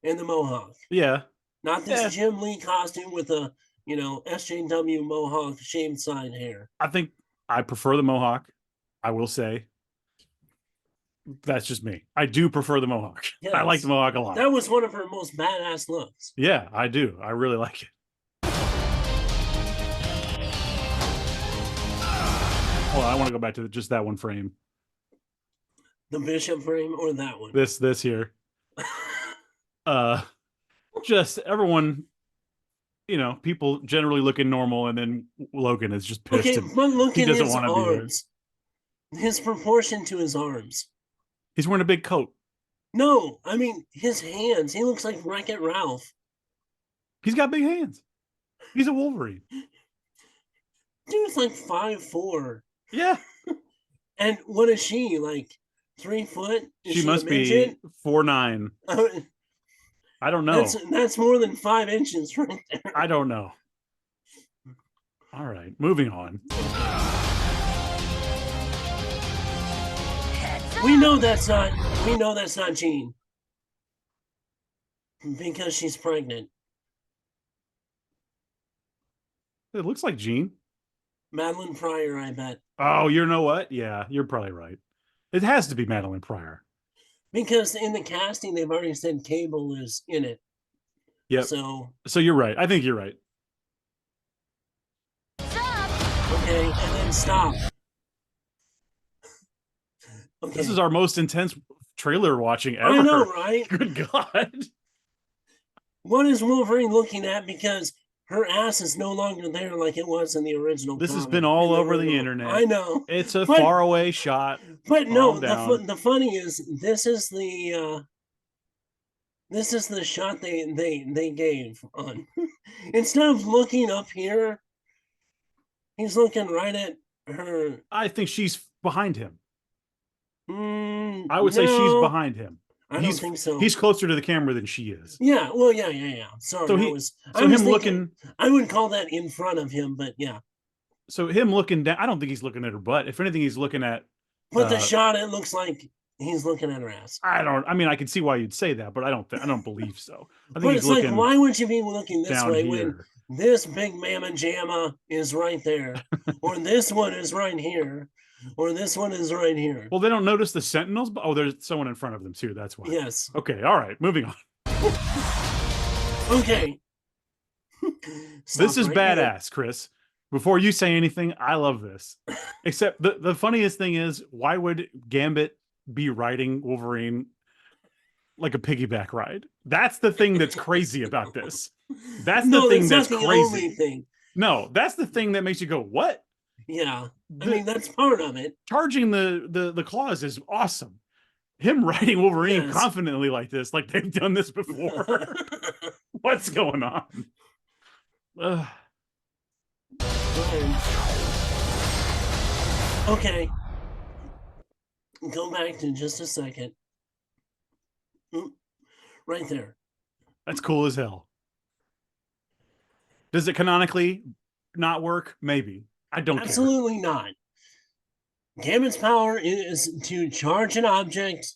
and the mohawk. Yeah. Not this Jim Lee costume with a, SJW mohawk shaved side hair. I think I prefer the mohawk, I will say. That's just me. I do prefer the mohawk. I like the mohawk a lot. That was one of her most badass looks. Yeah, I do. I really like it. Hold on, I want to go back to just that one frame. The Bishop frame or that one? This here. Just everyone, people generally looking normal, and then Logan is just pissed. Okay, and but look he at doesn't his want to be there. arms. His proportion to his arms. He's wearing a big coat. No, I mean his hands. He looks like Wreck-It Ralph. He's got big hands. He's a Wolverine. Dude's like 5'4". Yeah. And what is she, like 3 foot? Is She must a be midget? 4'9". I don't know. That's more than 5 inches right there. I don't know. All right, moving on. We know that's not Jean. Because she's pregnant. It looks like Jean. Madeline Pryor, I bet. Oh, you know what? Yeah, you're probably right. It has to be Madeline Pryor. Because in the casting, they've already said Cable is in it. Yep. So you're right. I think you're right. okay, and then stop. Okay. This is our most intense trailer watching ever. I know, right? Good God. What is Wolverine looking at? Because her ass is no longer there like it was in the original. This has comic. been all over the internet. I know. It's a faraway shot. But no, Calm the funny is this is the shot they gave on. Instead of looking up here, he's looking right at her. I think she's behind him. I I would say she's behind him. I don't think so. He's closer to the camera than she is. Yeah, well, yeah. Sorry, So I was him thinking, looking. I would call that in front of him, but yeah. So him looking down. I don't think he's looking at her butt. If anything, he's looking at. But the shot, it looks like he's looking at her ass. I mean, I can see why you'd say that, but I don't believe so. I think But he's it's looking. like, why would you be looking this down way here. when this big mamma jamma is right there, or this one is right here, or this one is right here? Well, they don't notice the Sentinels. Oh, there's someone in front of them too. That's why. Yes. Okay. All right. Moving on. Okay. This is right badass, Chris. Before you say anything, I love this. Except the funniest thing is, why would Gambit be riding Wolverine like a piggyback ride? That's the thing that's crazy about this. That's the thing that's the crazy. only thing. No, that's the thing that makes you go, what? Yeah. I mean, that's part of it. Charging the claws is awesome. Him riding Wolverine Yes. confidently like this, like they've done this before. What's going on? Ugh. Okay. Go back to just a second. Right there. That's cool as hell. Does it canonically not work? Maybe. I don't Absolutely not. Gambit's power is to charge an object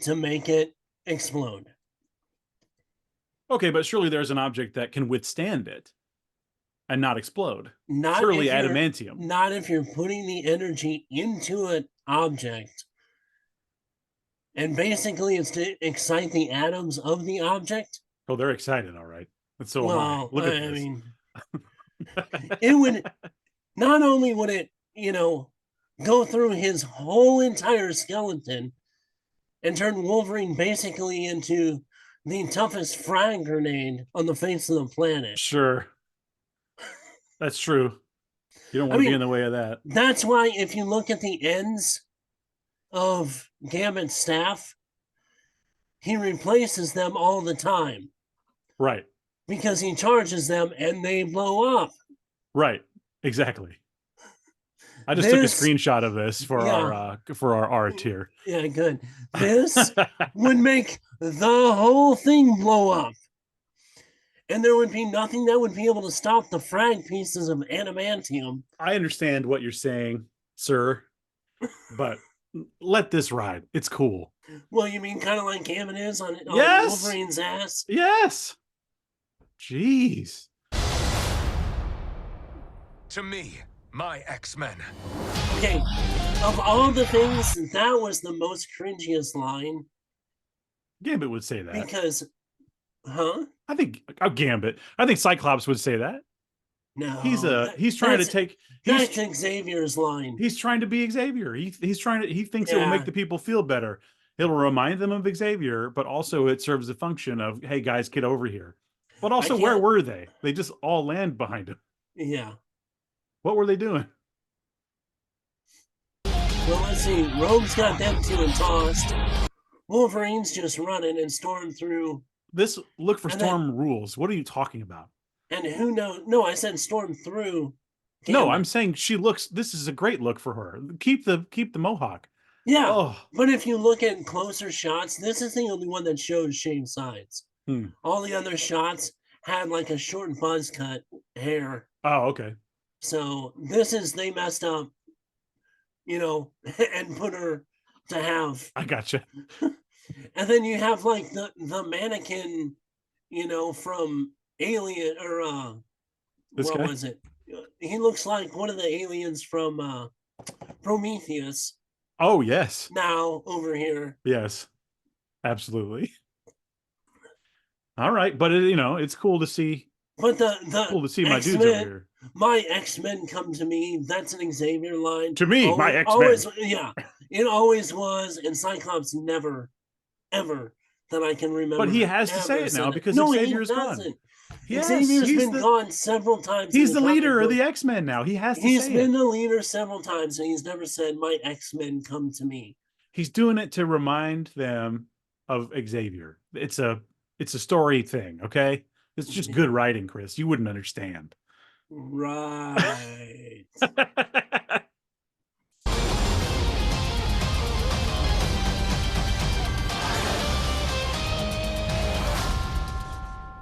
to make it explode. care. Okay, but surely there's an object that can withstand it and not explode. Not Surely if you're- adamantium. Not if you're putting the energy into an object. And basically it's to excite the atoms of the object. Oh, they're excited, all right. And so am I. Well, Look at I this. mean, it would not only would it, go through his whole entire skeleton and turn Wolverine basically into the toughest frag grenade on the face of the planet. Sure. That's true. You don't want to be in the way of that. That's why if you look at the ends of Gambit's staff, he replaces them all the time. Right. Because he charges them and they blow up. Right. Exactly. I just took a screenshot of this for our art here. Yeah, good. This would make the whole thing blow up. And there would be nothing that would be able to stop the frag pieces of adamantium. I understand what you're saying, sir, but let this ride. It's cool. Well, you mean kind of like Gambit is on Yes! Wolverine's ass? Yes. Jeez. To me, my X-Men. Okay, of all the things, that was the most cringiest line. Gambit would say that. Because, huh? I think Gambit. I think Cyclops would say that. No, he's trying to take that's Xavier's line. He's trying to be Xavier. He thinks it will make the people feel better. It'll remind them of Xavier, but also it serves the function of, hey guys, get over here. But also, where were they? They just all land behind him. Yeah. What were they doing? Well, let's see. Rogue's got them two and tossed. Wolverine's just running and Storm through. This look for Storm rules. What are you talking about? And who knows? No, I said Storm through. No, I'm saying she looks. This is a great look for her. Keep the mohawk. Yeah, oh. But if you look at closer shots, this is the only one that shows shaved sides. All the other shots had like a short buzz cut hair. Oh, okay. So they messed up, and put her to have. I gotcha. And then you have like the mannequin, from Alien or what was it? He looks like one of the aliens from Prometheus. Oh, yes. Now over here. Yes, absolutely. All right, but it's cool to see. But cool to see my X-Men, dudes over here. My X-Men come to me. That's an Xavier line. To me, my X-Men. Always, yeah, it always was, and Cyclops never, ever that I can remember. But he has to say it now because Xavier's gone. Yes, Xavier's been gone several times. He's the leader of the X-Men now. He has to say it. He's been the leader several times, and he's never said, my X-Men come to me. He's doing it to remind them of Xavier. It's a story thing, okay? It's just good writing, Chris. You wouldn't understand. Right.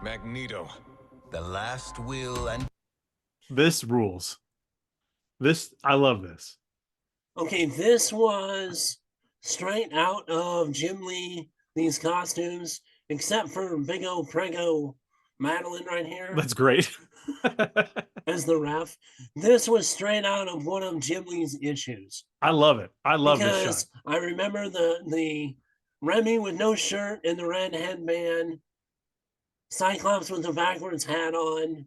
Magneto, the last will and... This rules. I love this. Okay, this was straight out of Jim Lee, these costumes, except for big old prego Madeline right here. That's great. As the ref. This was straight out of one of Jim Lee's issues. I love it. I love this shot. I remember the Remy with no shirt and the red headband, Cyclops with the backwards hat on,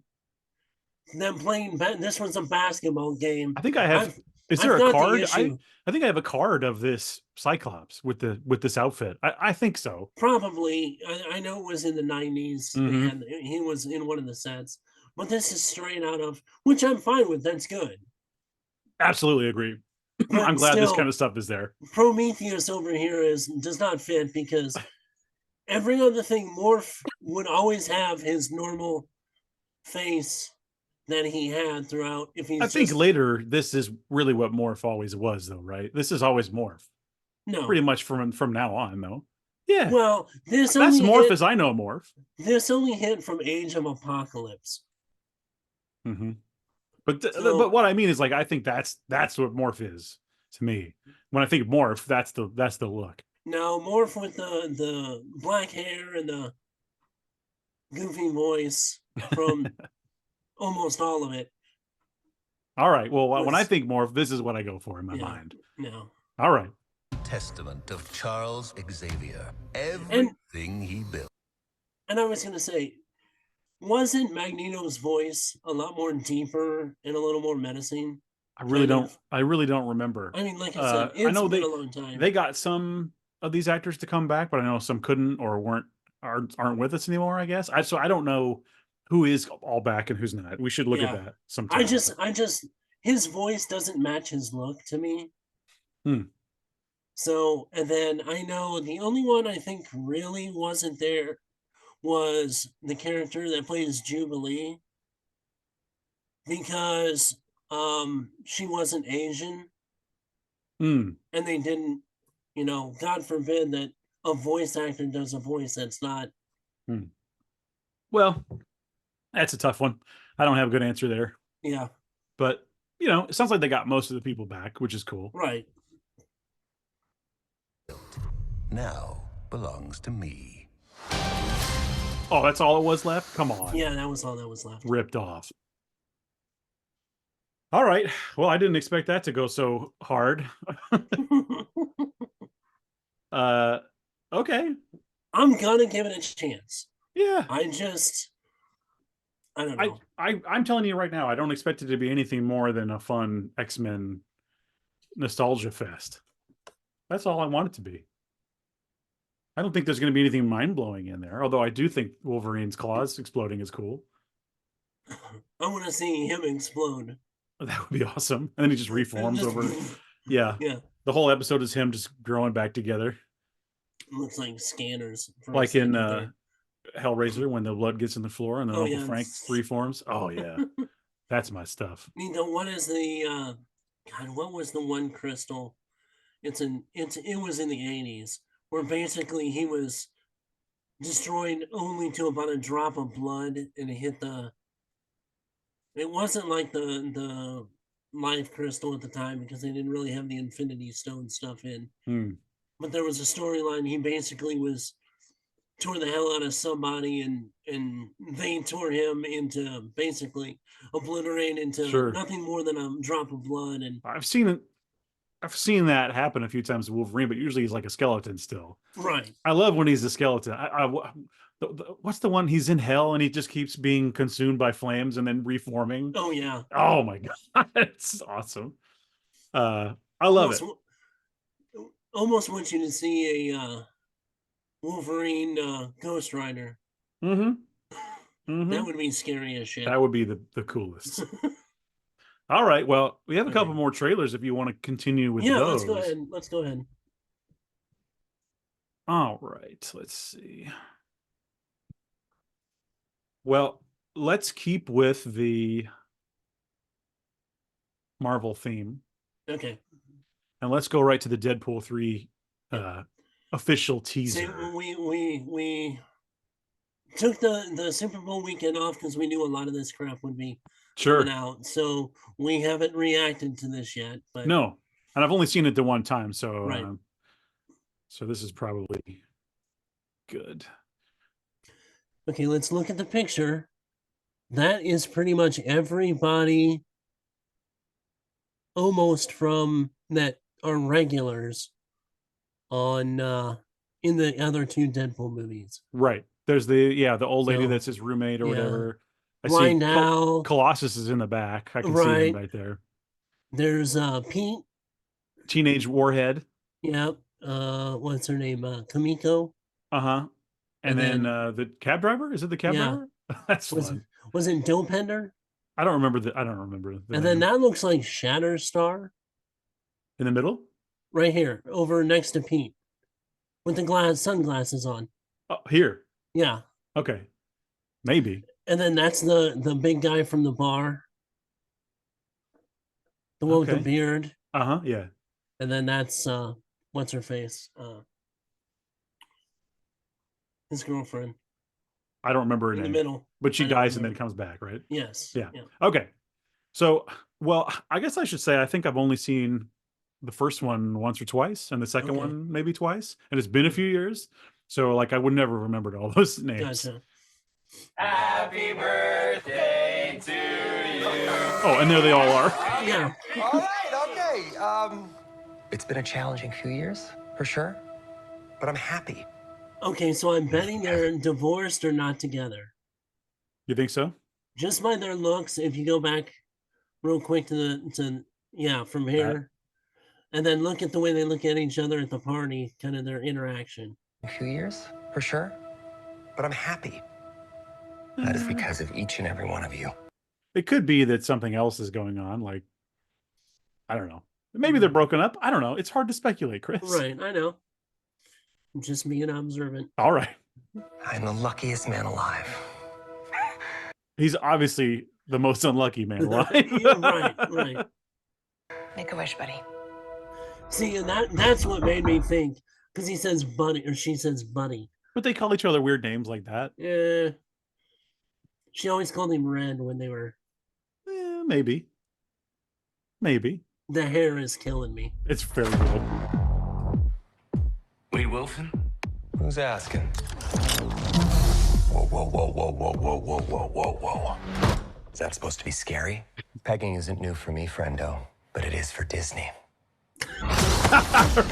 them playing. This was a basketball game. I think I have. Is there a card? I think I have a card of this Cyclops with this outfit. I think so. Probably. I know it was in the 90s. And he was in one of the sets. But this is straight out of, which I'm fine with. That's good. Absolutely agree. I'm glad this kind of stuff is there. Prometheus over here does not fit because every other thing, Morph would always have his normal face that he had throughout. I think later this is really what Morph always was, though, right? This is always Morph. No, pretty much from now on, though. Yeah. Well, that's Morph as I know Morph. This only hit from Age of Apocalypse. Mm-hmm. But what I mean is, like, I think that's what Morph is to me. When I think Morph, that's the look. No, Morph with the black hair and the goofy voice from almost all of it. All right. Well, when I think Morph, this is what I go for in my mind. No. All right. Testament of Charles Xavier. Everything he built. And I was going to say, wasn't Magneto's voice a lot more deeper and a little more menacing? I really don't remember. I mean, like I said, it's been a long time. They got some of these actors to come back, but I know some couldn't or aren't with us anymore, I guess. So I don't know who is all back and who's not. We should look at that sometime. I just his voice doesn't match his look to me. So, and then I know the only one I think really wasn't there was the character that plays Jubilee, because she wasn't Asian. And they didn't, God forbid that a voice actor does a voice that's not. Well, that's a tough one. I don't have a good answer there. Yeah. But, it sounds like they got most of the people back, which is cool. Right. Now belongs to me. Oh, that's all it was left? Come on. Yeah, that was all that was left. Ripped off. All right. Well, I didn't expect that to go so hard. Okay. I'm gonna give it a chance. Yeah. I just I don't know. I'm telling you right now, I don't expect it to be anything more than a fun X-Men nostalgia fest. That's all I want it to be. I don't think there's going to be anything mind-blowing in there, although I do think Wolverine's claws exploding is cool. I want to see him explode. That would be awesome. And then he just reforms over. Yeah. Yeah. The whole episode is him just growing back together. Looks like scanners. Like in Hellraiser when the blood gets in the floor and then Uncle Frank reforms. Oh, yeah. That's my stuff. What is the... God, what was the one crystal? It was in the 80s where basically he was destroyed only to about a drop of blood and it hit the... It wasn't like the life crystal at the time because they didn't really have the Infinity Stone stuff in. But there was a storyline. He basically tore the hell out of somebody and they tore him into basically obliterated into nothing more than a drop of blood. And I've seen that happen a few times with Wolverine, but usually he's like a skeleton still. Right. I love when he's a skeleton. What's the one he's in hell and he just keeps being consumed by flames and then reforming? Oh yeah. Oh my god, it's awesome. I love it. Almost want you to see a Wolverine Ghost Rider. That would be scary as shit. That would be the coolest. All right. Well, we have a couple more trailers if you want to continue with those. Let's go ahead. All right. Let's see. Well, let's keep with the Marvel theme. Okay. And let's go right to the Deadpool 3 official teaser. See, we took the Super Bowl weekend off because we knew a lot of this crap would be coming out. So we haven't reacted to this yet. But no, and I've only seen it the one time, so so this is probably good. Okay, let's look at the picture. That is pretty much everybody almost from that are regulars on in the other two Deadpool movies. Right. There's the old lady that's his roommate or whatever. I see Colossus is in the back. I can see him right there. There's Pete. Teenage Warhead. Yep. What's her name? Kamiko. Uh-huh. And then the cab driver? Is it the cab driver? That's fun. Was it Dopender? I don't remember. And then that looks like Shatterstar. In the middle? Right here, over next to Pete. With the sunglasses on. Oh, here. Yeah. Okay. Maybe. And then that's the big guy from the bar. The one with the beard. Uh-huh, yeah. And then that's what's her face? His girlfriend. I don't remember her in name. the middle. But she dies and then comes back, right? Yes. Yeah. Okay. So, well, I guess I should say I think I've only seen the first one once or twice and the second one maybe twice. And it's been a few years. So, like, I would never remembered all those names. Gotcha. Happy birthday to you. Oh, and there they all are. Yeah. All right, okay. It's been a challenging few years, for sure. But I'm happy. Okay, so I'm betting they're divorced or not together. You think so? Just by their looks, if you go back real quick from here, and then look at the way they look at each other at the party, kind of their interaction. A few years, for sure. But I'm happy. That is because of each and every one of you. It could be that something else is going on. Like, I don't know. Maybe they're broken up. I don't know. It's hard to speculate, Chris. Right, I know. Just being observant. All right. I'm the luckiest man alive. He's obviously the most unlucky man alive. right. Make a wish, buddy. See, and that's what made me think. Because he says buddy, or she says buddy. But they call each other weird names like that. Yeah. She always called him Red when they were... Maybe. The hair is killing me. It's very good. Wade Wilson? Who's asking? Whoa. Is that supposed to be scary? Pegging isn't new for me, friendo, but it is for Disney.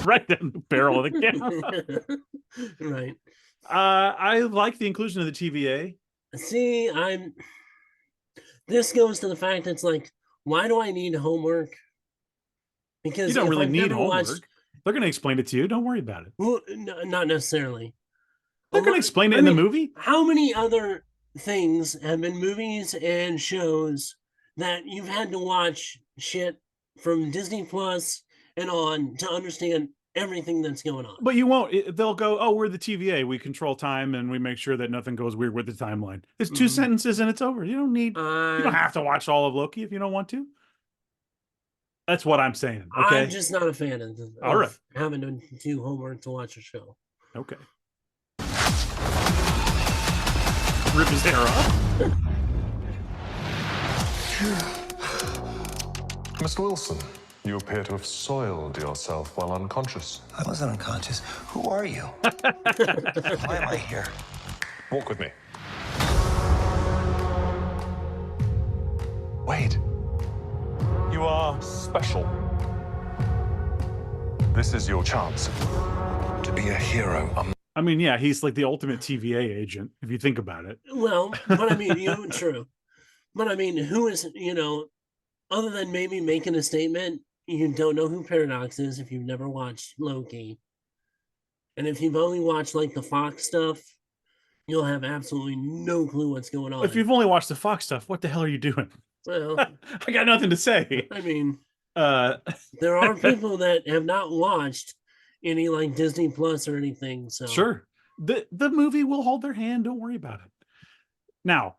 Right down the barrel of the camera. Right. I like the inclusion of the TVA. See, This goes to the fact that it's like, why do I need homework? Because You don't if really I've need never homework. watched, They're going to explain it to you. Don't worry about it. well, not necessarily. They're going to explain it in the movie. How many other things have been movies and shows that you've had to watch shit from Disney Plus and on to understand everything that's going on? But you won't. They'll go, oh, we're the TVA. We control time and we make sure that nothing goes weird with the timeline. It's 2 sentences and it's over. You don't need, you don't have to watch all of Loki if you don't want to. That's what I'm saying. Okay. I'm just not a fan of All right. having to do homework to watch a show. Okay. Rip his hair off. Mr. Wilson, you appear to have soiled yourself while unconscious. I wasn't unconscious. Who are you? Why am I here? Walk with me. Wait. You are special. This is your chance to be a hero. I mean, yeah, he's like the ultimate TVA agent, if you think about it. Well, but I mean, true. But I mean, who is, other than maybe making a statement, you don't know who Paradox is if you've never watched Loki. And if you've only watched like the Fox stuff, you'll have absolutely no clue what's going on. If you've only watched the Fox stuff, what the hell are you doing? Well, I got nothing to say. I mean, there are people that have not watched any like Disney Plus or anything. So sure, the movie will hold their hand. Don't worry about it. Now,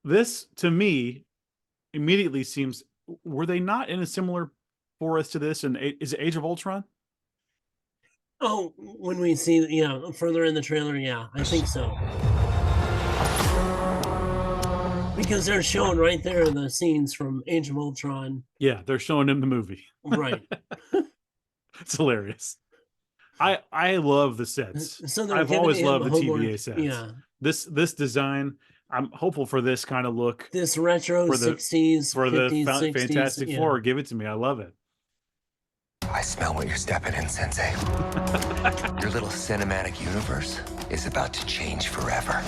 this to me immediately seems. Were they not in a similar forest to this? And is it Age of Ultron? Oh, when we see, further in the trailer, yeah, I think so. Because they're showing right there the scenes from Age of Ultron. Yeah, they're showing him the movie. Right. It's hilarious. I love the sets. So I've always loved the TVA sets. Yeah. This design, I'm hopeful for this kind of look. This retro 60s, for 50s, the 60s, Fantastic Four. Give it to me. I love it. I smell what you're stepping in, Sensei. Your little cinematic universe is about to change forever.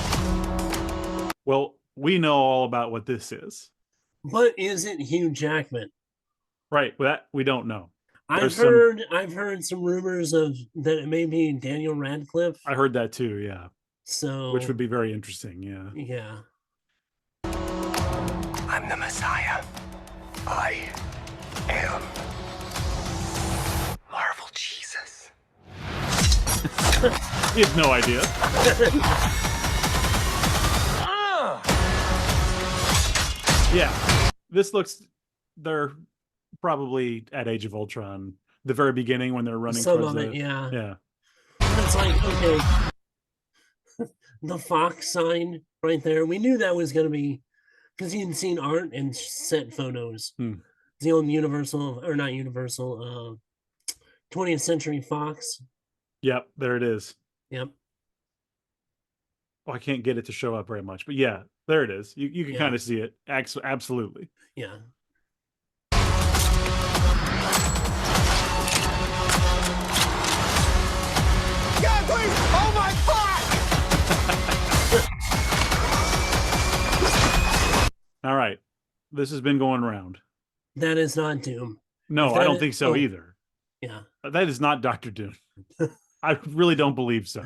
Well, we know all about what this is. But is it Hugh Jackman? Right. That we don't know. I've heard some rumors of that it may be Daniel Radcliffe. I heard that too, yeah. So which would be very interesting, yeah. Yeah. I'm the Messiah. I am Marvel Jesus. He has no idea. Yeah. This looks, they're probably at Age of Ultron, the very beginning when they're running towards it. Yeah. Yeah. It's like, okay, the Fox sign right there. We knew that was going to be, because you'd seen art and set photos. The old Universal, or not Universal, 20th Century Fox. Yep, there it is. Yep. Oh, I can't get it to show up very much, but yeah, there it is. You can kind of see it. Absolutely. Yeah. God, please! Oh my fuck! All right. This has been going around. That is not Doom. No, I don't think so either. Yeah. That is not Dr. Doom. I really don't believe so.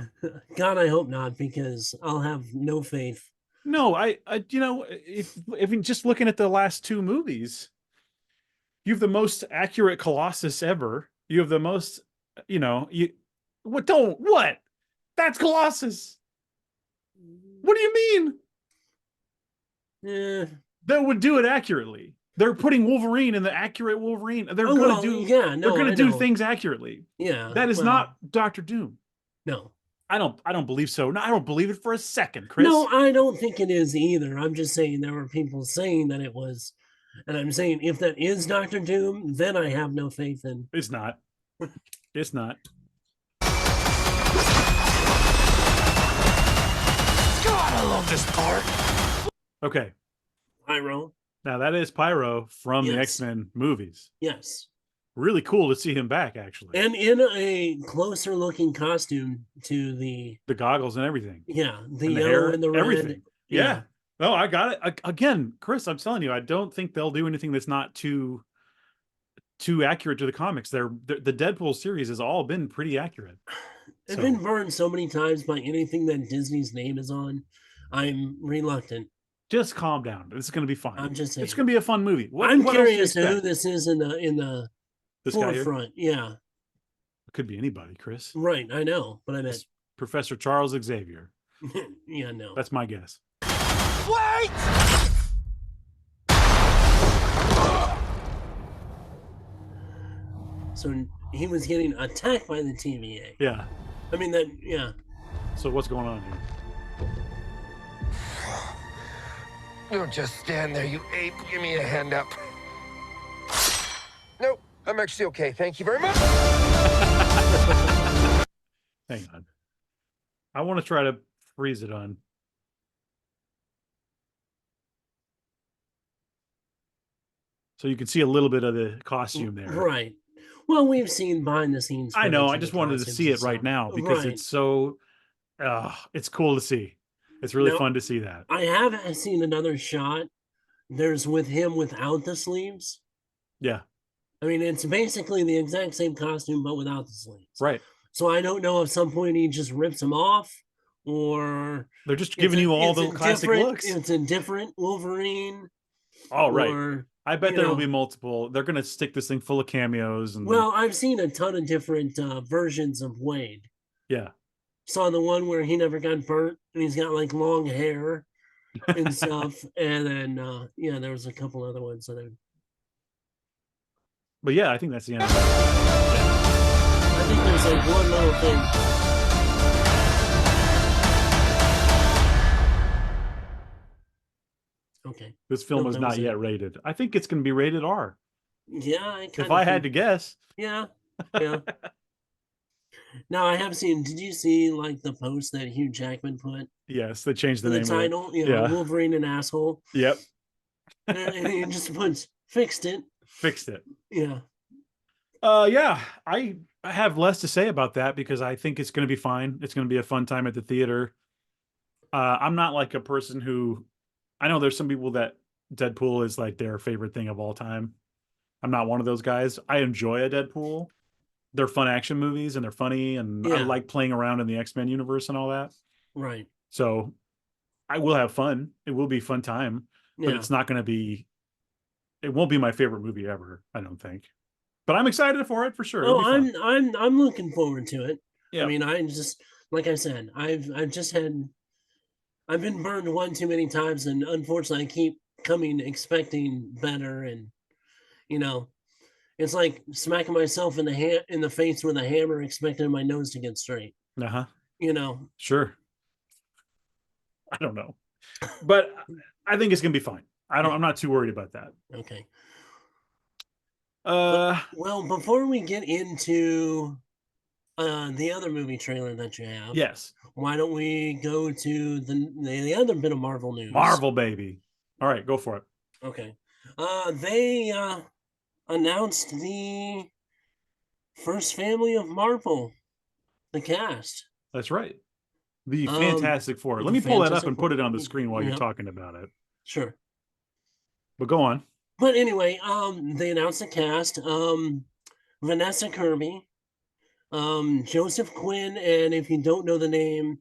God, I hope not, because I'll have no faith. No, I if just looking at the last two movies, you have the most accurate Colossus ever. You have the most, what? That's Colossus. What do you mean? Yeah. That would do it accurately. They're putting Wolverine in the accurate Wolverine. They're going to do things accurately. Yeah. That is not Dr. Doom. No. I don't believe so. No, I don't believe it for a second, Chris. No, I don't think it is either. I'm just saying there were people saying that it was. And I'm saying if that is Dr. Doom, then I have no faith in. It's not. It's not. God, I love this part. Okay. Pyro. Now that is Pyro from the X-Men movies. Yes. Really cool to see him back, actually. And in a closer looking costume to the goggles and everything. Yeah. The and yellow hair, and the red. everything. Yeah. Oh, I got it. Again, Chris, I'm telling you, I don't think they'll do anything that's not too accurate to the comics. The Deadpool series has all been pretty accurate. I've So been burned so many times by anything that Disney's name is on. I'm reluctant. just calm down. This is going to be fun. I'm just saying. It's going to be a fun movie. I'm what else do you curious to who expect? this is in the This guy here? forefront. Yeah, It could be anybody, Chris. right. I know, but I meant It's Professor Charles Xavier. yeah, no. That's my guess. Wait! So he was getting attacked by the TVA. Yeah. I mean that. Yeah. So what's going on here? Don't just stand there, you ape. Give me a hand up. Nope, I'm actually okay. Thank you very much. Hang on. I want to try to freeze it on. So you can see a little bit of the costume there. Right. Well, we've seen behind the scenes. I know. footage I of just the wanted to costumes see and it right stuff. now because Right. it's so. It's cool to see. It's really Now, fun to see that. I have seen another shot. There's with him without the sleeves. Yeah. I mean, it's basically the exact same costume, but without the sleeves. Right. So I don't know if some point he just rips them off, or They're just giving you all the classic looks. It's a different Wolverine. Oh, right. Or, I bet you there will know, be multiple. They're going to stick this thing full of cameos. And Well, I've seen a ton of different versions of Wade. yeah. Saw the one where he never got burnt and he's got like long hair and stuff. And then, yeah, there was a couple other ones that But yeah, I think that's the end of it. I think there's like one little thing. Okay. This film No, is that not was yet it. rated. I think it's going to be rated R. Yeah, If I had to guess. Yeah, yeah. Now I have seen. Did you see like the post that Hugh Jackman put? Yes, they changed the The name title, of it. you know, Yeah. Wolverine and asshole. Yep. And he just puts fixed it. Fixed it. Yeah. Yeah, I have less to say about that because I think it's going to be fine. It's going to be a fun time at the theater. I'm not like a person who, I know there's some people that Deadpool is like their favorite thing of all time. I'm not one of those guys. I enjoy a Deadpool. They're fun action movies and they're funny, and I Yeah. like playing around in the X-Men universe and all that. Right. So I will have fun. It will be a fun time, but Yeah. it's not going to be, it won't be my favorite movie ever, I don't think. But I'm excited for it for sure. It'll Oh, be fun. I'm looking forward to it. Yeah. I mean, I just like I said, I've been burned one too many times, and unfortunately, I keep coming expecting better, and you know, it's like smacking myself in the face with a hammer, expecting my nose to get straight. Uh-huh. You know. Sure. I don't know. But I think it's going to be fine. I'm not too worried about that. Okay. Uh, Well, before we get into the other movie trailer that you have, yes. why don't we go to the other bit of Marvel news? Marvel, baby. All right, go for it. Okay. They announced the first family of Marvel, the cast. That's right. The Um, Fantastic Four. Let the me pull that up Fantastic and put it Four. on the screen while you're Yep. talking about it. Sure. But go on. But anyway, they announced the cast. Vanessa Kirby, Joseph Quinn, and if you don't know the name,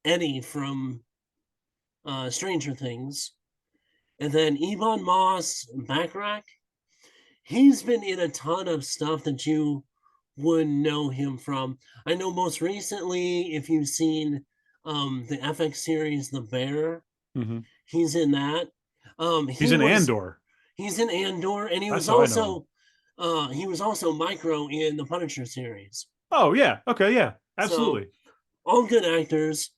Eddie from Stranger Things. And then Ebon Moss-Backrack. He's been in a ton of stuff that you would know him from. I know most recently, if you've seen the FX series The Bear, Mhm. he's in that. He's in Andor. He's in Andor, and he That's was how I know also Micro in the Punisher series. Oh, yeah. Okay, yeah. So, Absolutely. all good actors.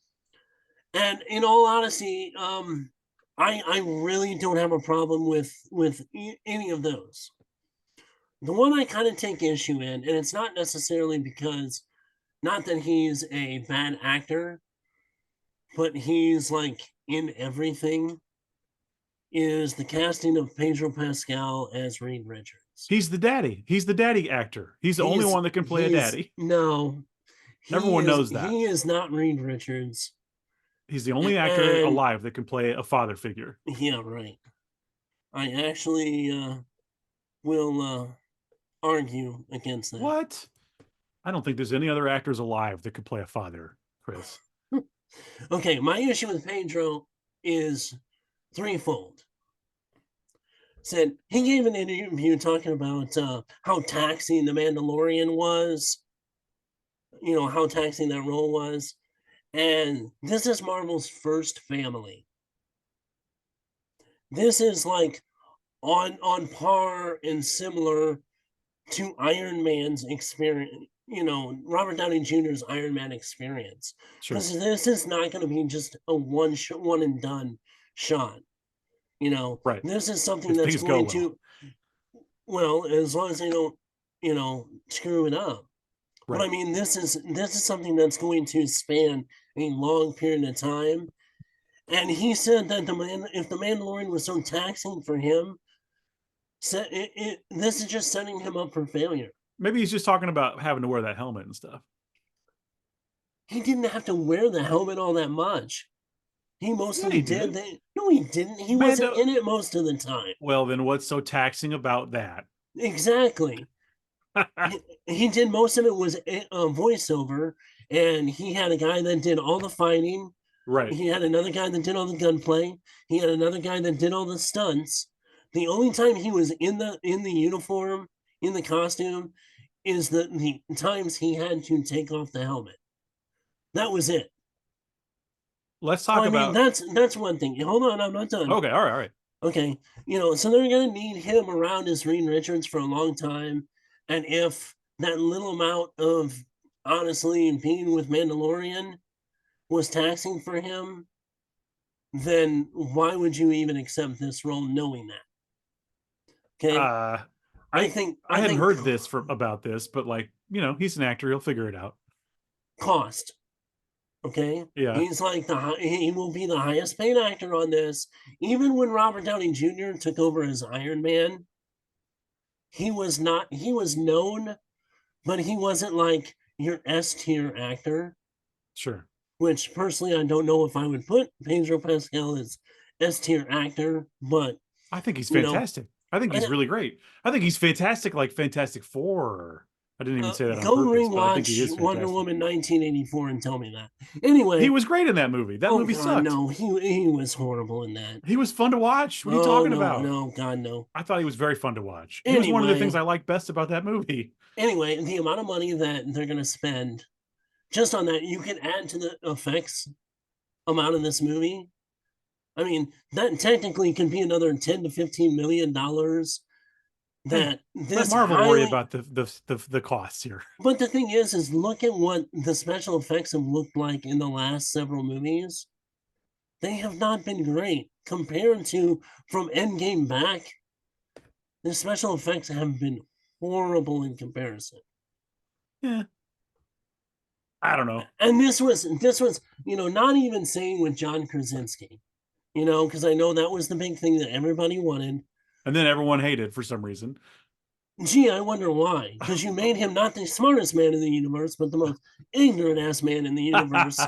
And in all honesty, I really don't have a problem with any of those. The one I kind of take issue in, and it's not necessarily because, not that he's a bad actor, but he's like in everything, is the casting of Pedro Pascal as Reed Richards. He's the daddy. He's the daddy actor. He's the only one that can play a daddy. No. Everyone knows that. He is not Reed Richards. He's the only actor And- alive that can play a father figure. Yeah, right. I actually will argue against that. What? I don't think there's any other actors alive that could play a father, Chris. Okay, my issue with Pedro is threefold. Said he gave an interview talking about how taxing the Mandalorian was, how taxing that role was. And this is Marvel's first family. This is like on par and similar to Iron Man's experience, Robert Downey Jr.'s Iron Man experience. Sure. Because this is not going to be just a one and done shot. Right. This is something If that's things go going to, as long as they don't, screw it up. But I Right. mean, this is something that's going to span a long period of time. And he said that if the Mandalorian was so taxing for him, this is just setting him up for failure. Maybe he's just talking about having to wear that helmet and stuff. He didn't have to wear the helmet all that much. He mostly did. No, he didn't. He wasn't in it most of the time. Well, then what's so taxing about that? Exactly. he did most of it was a voiceover, and he had a guy that did all the fighting. Right. He had another guy that did all the gunplay. He had another guy that did all the stunts. The only time he was in the uniform, in the costume, is the times he had to take off the helmet. That was it. Let's talk about. That's one thing. Hold on, I'm not done. Okay, all right. Okay, so they're gonna need him around as Reed Richards for a long time, and if that little amount of honestly being with Mandalorian was taxing for him, then why would you even accept this role knowing that? Okay, I hadn't heard this about this, but he's an actor; he'll figure it out. Cost. Okay. Yeah. He's like he will be the highest paid actor on this. Even when Robert Downey Jr. took over as Iron Man, he was known, but he wasn't like your S tier actor. Sure. Which personally, I don't know if I would put Pedro Pascal as S tier actor, but I think he's fantastic. I think he's really great. I think he's fantastic, like Fantastic Four. I didn't even say that on go purpose, but I think he is rewatch fantastic. Wonder Woman 1984 and tell me that. Anyway, he was great in that movie. That movie sucked. No, he was horrible in that. He was fun to watch. What are you talking about? No, God, no. I thought he was very fun to watch. He was one of the things I liked best about that movie. Anyway, the amount of money that they're going to spend just on that, you can add to the effects amount of this movie. I mean, that technically can be another $10 to $15 million. That let Marvel worry about the costs here. But the thing is look at what the special effects have looked like in the last several movies. They have not been great compared to from Endgame back. The special effects have been horrible in comparison. Yeah. I don't know. And this was, not even saying with John Krasinski, because I know that was the big thing that everybody wanted. And then everyone hated for some reason. Gee, I wonder why. Because you made him not the smartest man in the universe, but the most ignorant ass man in the universe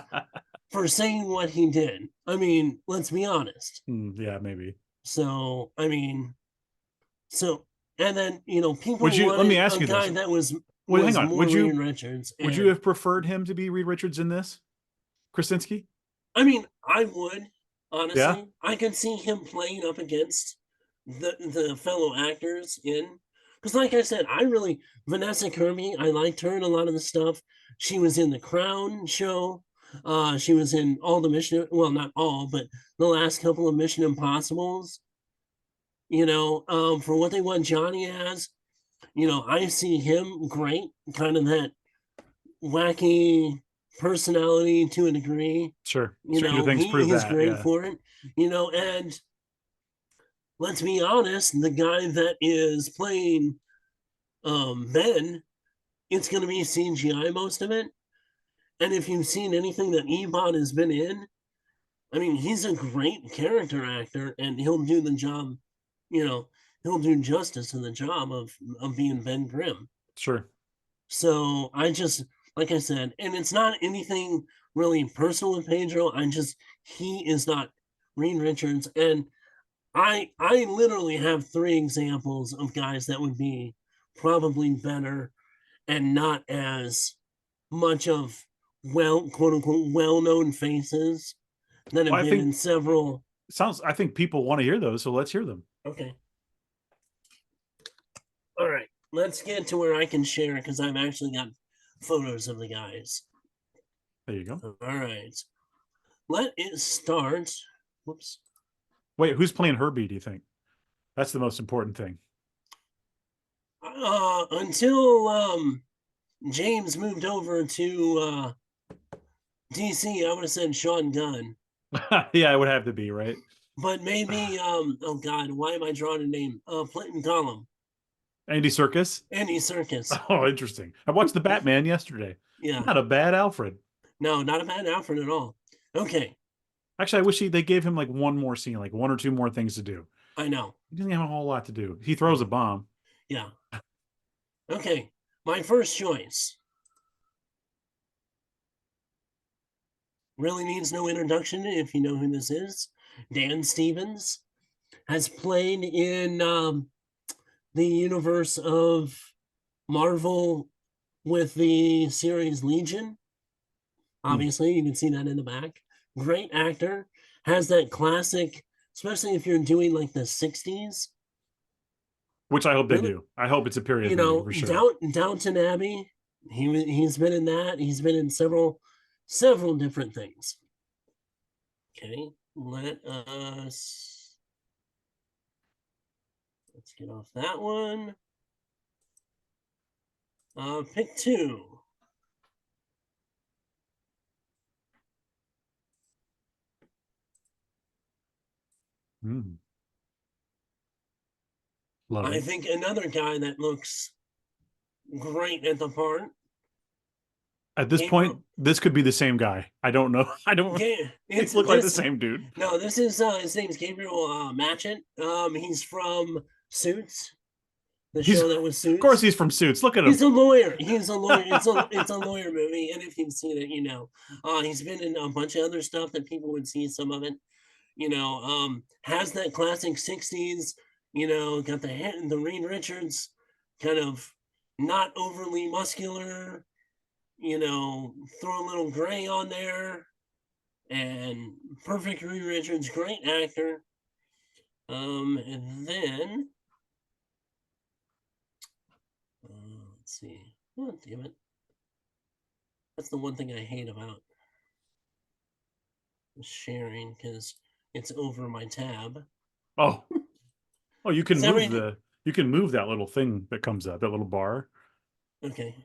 for saying what he did. I mean, let's be honest. Yeah, maybe. So, I mean, and then, people let me ask you guy this. that was hang on. Would you, Reed Richards. Would you have preferred him to be Reed Richards in this? Krasinski? I mean, I would, honestly. Yeah? I could see him playing up against the fellow actors in, because like I said, Vanessa Kirby, I liked her in a lot of the stuff. She was in the Crown show. She was in all the not all, but the last couple of Mission Impossibles. For what they want Johnny as, I see him great, kind of that wacky personality to a degree. Sure. Stranger Things prove he's that. great for it. And let's be honest, the guy that is playing Ben, it's going to be CGI most of it. And if you've seen anything that Ebon has been in, I mean, he's a great character actor, and he'll do the job, he'll do justice in the job of being Ben Grimm. Sure. So like I said, and it's not anything really personal with Pedro. He is not Reed Richards, and I literally have 3 examples of guys that would be probably better and not as much of quote unquote well-known faces that have been in several. I think people want to hear those, so let's hear them. Okay. All right, let's get to where I can share because I've actually got photos of the guys. There you go. All right, let it start. Whoops. Wait, who's playing Herbie, do you think? That's the most important thing. Until James moved over to DC, I would have said Sean Gunn. Yeah, it would have to be, right? But maybe oh god, why am I drawing a name? Clinton Column. Andy Serkis? Andy Serkis. Oh, interesting. I watched the Batman yesterday. Yeah. Not a bad Alfred. No, not a bad Alfred at all. Okay. Actually, I wish they gave him like one more scene, like 1 or 2 more things to do. I know. He doesn't have a whole lot to do. He throws a bomb. Yeah. Okay. My first choice really needs no introduction if you know who this is. Dan Stevens has played in the universe of Marvel with the series Legion. Obviously, you can see that in the back. Great actor. Has that classic, especially if you're doing like the 60s. Which I hope they do. I hope it's a period movie for sure. Downton Abbey. He's been in that. He's been in several different things. Okay, let's get off that one. Pick 2. I think another guy that looks great at the part. At this point, this could be the same guy. I don't know. I don't. It looks like the same dude. No, this is his name's Gabriel Matchett. He's from Suits. Show that was Suits. Of course, he's from Suits. Look at him. He's a lawyer. He's a lawyer. It's a lawyer movie, and if you've seen it, you know. He's been in a bunch of other stuff that people would see some of it. You know, has that classic 60s. You know, got the Reed Richards kind of not overly muscular. You know, throw a little gray on there, and perfect Reed Richards, great actor. And then let's see. Oh, damn it! That's the one thing I hate about sharing because it's over my tab. Oh, you can move that little thing that comes up, that little bar. Okay.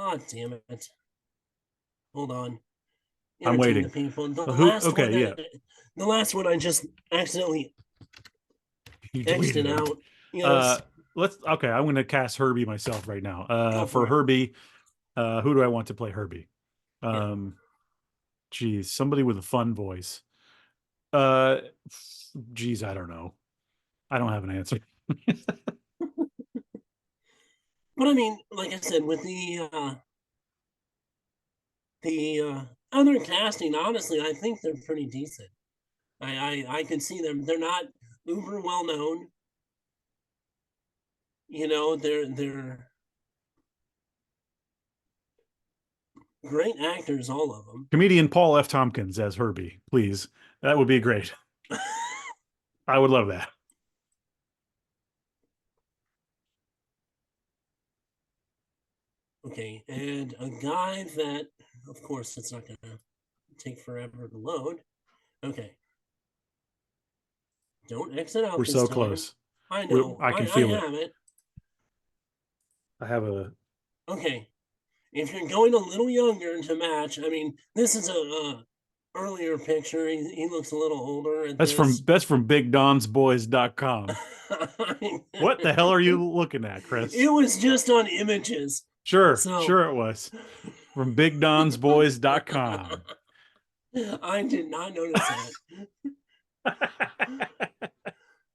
Oh, damn it. Hold on. I'm waiting. The people. The last one I just accidentally X'd out. Yes. I'm going to cast Herbie myself right now. For Herbie, who do I want to play Herbie? Geez, somebody with a fun voice. Geez, I don't know. I don't have an answer. But I mean, like I said, with the other casting, honestly, I think they're pretty decent. I can see them. They're not uber well known. You know, they're great actors, all of them. Comedian Paul F. Tompkins as Herbie, please. That would be great. I would love that. Okay, and a guy that, of course, it's not going to take forever to load. Okay. Don't exit out. We're so close. I know. I can feel it. Have it. I have a. Okay. If you're going a little younger to match, I mean, this is a earlier picture. He looks a little older. That's from BigDonsBoys.com. What the hell are you looking at, Chris? It was just on Images. Sure it was. From BigDonsBoys.com. I did not notice that.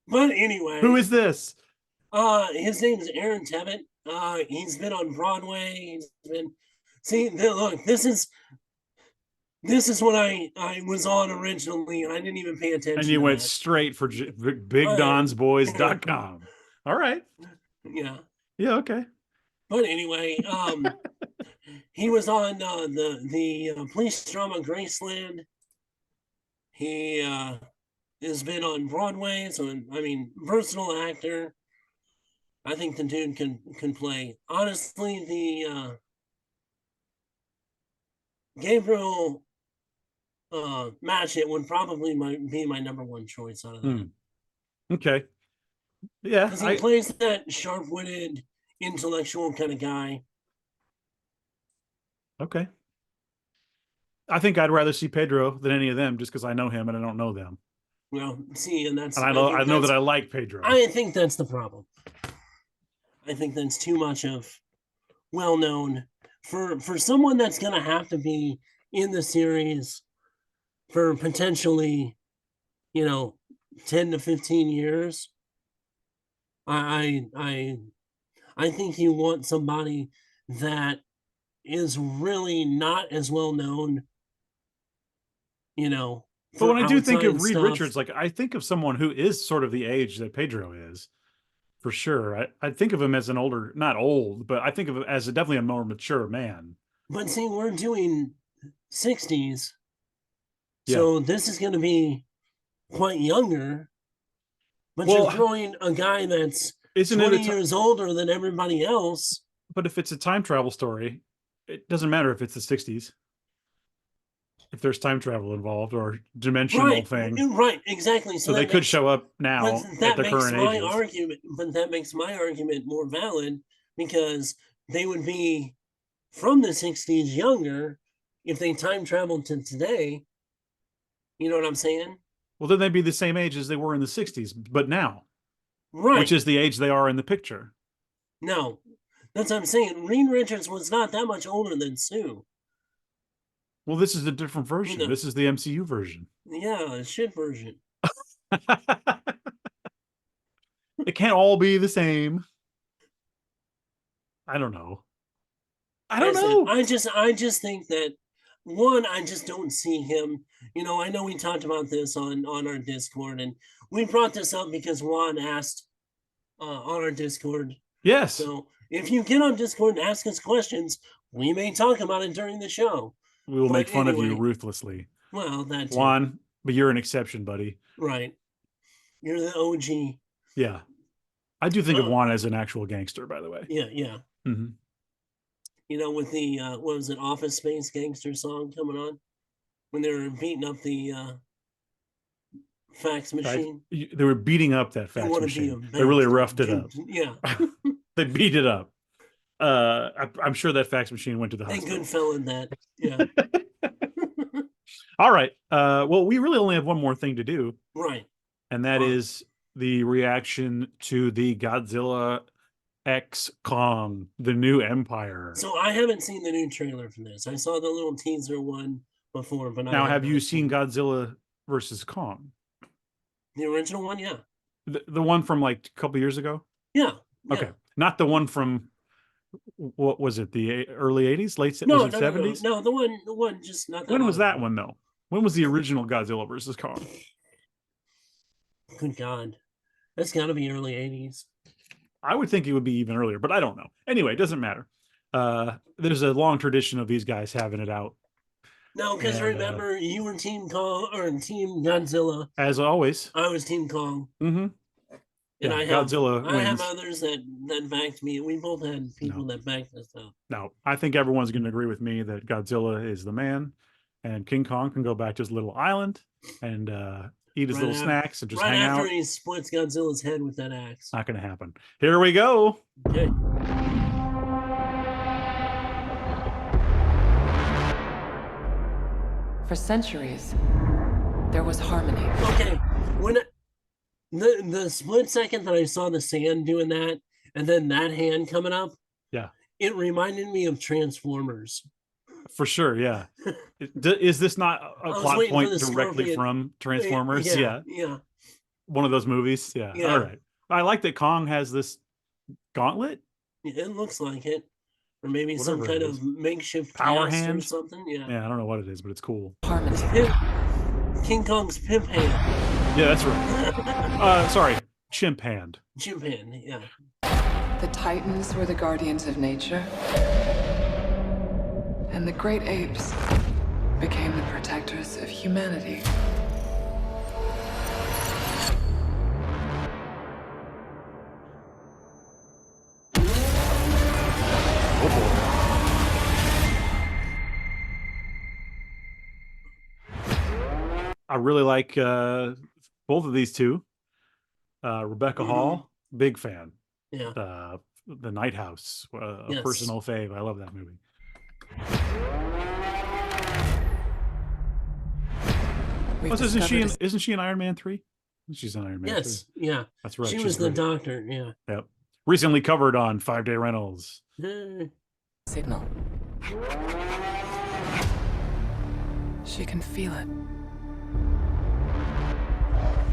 But anyway. Who is this? His name is Aaron Tebbett. He's been on Broadway. He's been look. This is what I was on originally, and I didn't even pay attention. And you went straight for BigDonsBoys.com. All right. Yeah. Yeah. Okay. But anyway, he was on the police drama Graceland. He has been on Broadway, so I mean, versatile actor. I think the dude can play. Honestly, the Gabriel Matchett would probably be my number one choice out of that. Okay. Yeah. Because he plays that sharp-witted, intellectual kind of guy. Okay. I think I'd rather see Pedro than any of them just because I know him and I don't know them. Well, see, and that's... And I know that I like Pedro. I think that's the problem. I think that's too much of well-known. For someone that's going to have to be in the series for potentially, 10 to 15 years, I think you want somebody that is really not as well known, But when I do think of Reed Richards, like I think of someone who is sort of the age that Pedro is, for sure. I think of him as an older, not old, but I think of him as definitely a more mature man. But see, we're doing 60s, so this is going to be quite younger. But you're throwing a guy that's 20 years older than everybody else. But if it's a time travel story, it doesn't matter if it's the 60s. If there's time travel involved or dimensional thing. Right, exactly. So they could show up now at the current ages. But that makes my argument more valid because they would be from the 60s younger if they time traveled to today. You know what I'm saying? Well, then they'd be the same age as they were in the 60s, but now. Right. Which is the age they are in the picture. No, that's what I'm saying. Reed Richards was not that much older than Sue. Well, this is a different version. This is the MCU version. Yeah, a shit version. It can't all be the same. I don't know. I just think that one, I just don't see him. I know we talked about this on our Discord, and we brought this up because Juan asked on our Discord. Yes. So if you get on Discord and ask us questions, we may talk about it during the show. We will make fun of you ruthlessly. Well, that's Juan, but you're an exception, buddy. Right. You're the OG. Yeah. I do think of Juan as an actual gangster, by the way. Yeah, yeah. Mm-hmm. With the what was it, Office Space Gangster song coming on when they were beating up the fax machine. They were beating up that fax machine. They really roughed it up. Yeah. They beat it up. I'm sure that fax machine went to the hospital. They good fell in that. Yeah. All right. Well, we really only have one more thing to do. Right. And that is the reaction to the Godzilla X Kong, the new Empire. So I haven't seen the new trailer for this. I saw the little teaser one before, but now have you seen Godzilla versus Kong? The original one, yeah. The one from like a couple years ago? Yeah. Okay. Not the one from, what was it, the early 80s, late 70s? No, the one just not that. When was that one though? When was the original Godzilla versus Kong? Good God. That's got to be early 80s. I would think it would be even earlier, but I don't know. Anyway, it doesn't matter. There's a long tradition of these guys having it out. No, because remember, you were Team Kong or Team Godzilla. As always. I was Team Kong. Mm-hmm. And yeah, Godzilla wins. I have others that backed me. We both had people that backed us up. No, I think everyone's going to agree with me that Godzilla is the man, and King Kong can go back to his little island and eat his little snacks and just hang out. Right after he splits Godzilla's head with that axe. Not going to happen. Here we go. Okay. For centuries, there was harmony. Okay, when the split second that I saw the sand doing that, and then that hand coming up, yeah, it reminded me of Transformers. For sure, yeah. Is this not a plot point directly from Transformers? Yeah. One of those movies? Yeah. All right. I like that Kong has this gauntlet? It looks like it. Or maybe some Whatever it kind is. of makeshift Power cast or hands? something. Yeah. Yeah, I don't know what it is, but it's cool. It's King Kong's pimp hand. Yeah, that's right. Sorry, chimp hand. Chimp hand, yeah. The Titans were the guardians of nature, and the great apes became the protectors of humanity. I really like both of these two. Rebecca Hall, big fan. Yeah. The Night House, a Yes. personal fave. I love that movie. Isn't she in Iron Man 3? She's in Iron Man 3. Yes, yeah. That's right. She she's was the great. doctor, yeah. Yep. Recently covered on 5 Day Rentals. Signal. She can feel it.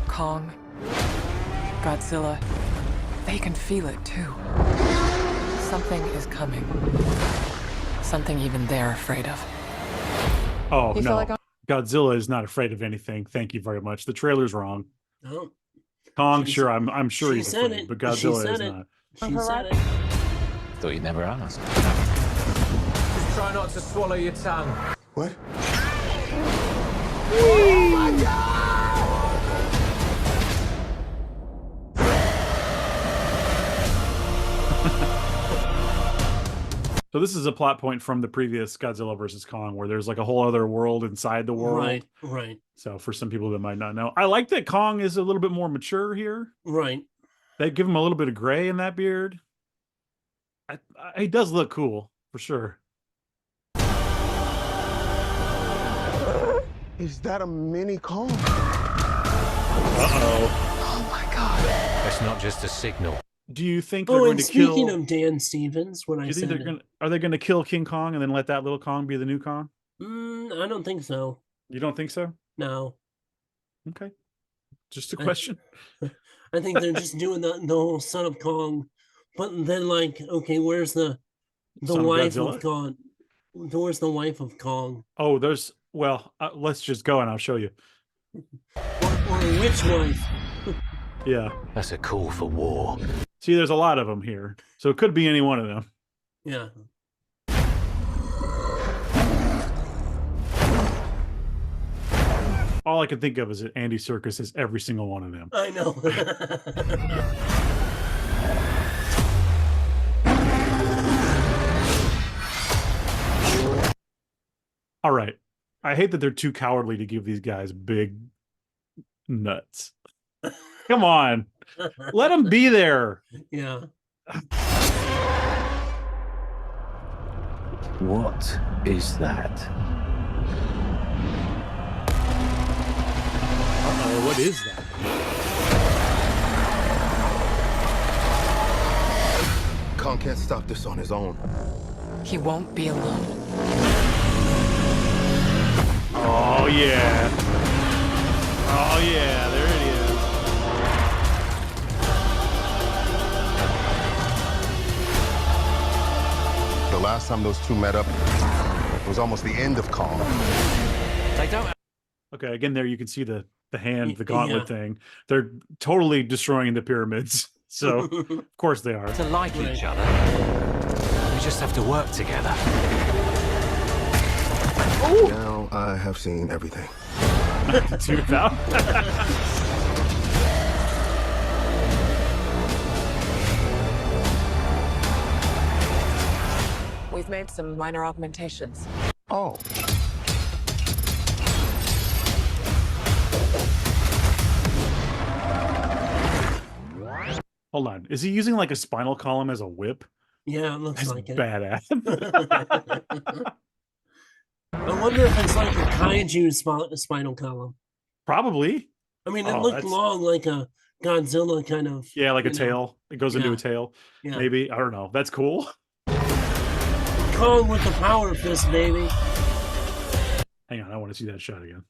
Kong, Godzilla, they can feel it too. Something is coming. Something even they're afraid of. Oh, You feel no. like Godzilla is not afraid of anything. Thank you very much. The trailer's wrong. No. Kong, sure, I'm sure she he's said afraid, it. but She Godzilla said is it. not. She said it. Thought you'd never ask. Just try not to swallow your tongue. What? Oh my God! So this is a plot point from the previous Godzilla versus Kong, where there's like a whole other world inside the world. Right, right. So for some people that might not know, I like that Kong is a little bit more mature here. Right. They give him a little bit of gray in that beard. He does look cool for sure. Is that a mini Kong? Uh-oh. Oh my God. That's not just a signal. Do you think they're Oh, going and to speaking kill? of Dan Stevens, when Do I you think said they're going? Are they going to kill King Kong and then let that little Kong be the new Kong? I don't think so. You don't think so? No. Okay. Just a question. I think they're just doing the whole Son of Kong, but then like, okay, where's the Son of wife Godzilla? of Kong? Where's the wife of Kong? Oh, there's. Well, let's just go and I'll show you. Or which wife? Yeah. That's a call for war. See, there's a lot of them here, so it could be any one of them. Yeah. All I can think of is that Andy Serkis is every single one of them. I know. All right. I hate that they're too cowardly to give these guys big nuts. Come on. Let them be there. Yeah. What is that? Uh-oh, what is that? Kong can't stop this on his own. He won't be alone. Oh, yeah. Oh, yeah. There it is. The last time those two met up, it was almost the end of Kong. They don't. Okay, again, there you can see the hand, the gauntlet Yeah. thing. They're totally destroying the pyramids. So, of course they are. To like each other. We just have to work together. Now I have seen everything. 2000. We've made some minor augmentations. Oh. Hold on. Is he using like a spinal column as a whip? Yeah, it looks That's like it. badass. I wonder if it's like a kaiju spinal column. Probably. I mean, it Oh, looked that's- long, like a Godzilla kind of. Yeah, like a you know. tail. It goes into Yeah. a tail. Yeah. Maybe. I don't know. That's cool. Kong with the power fist, baby. Hang on. I want to see that shot again.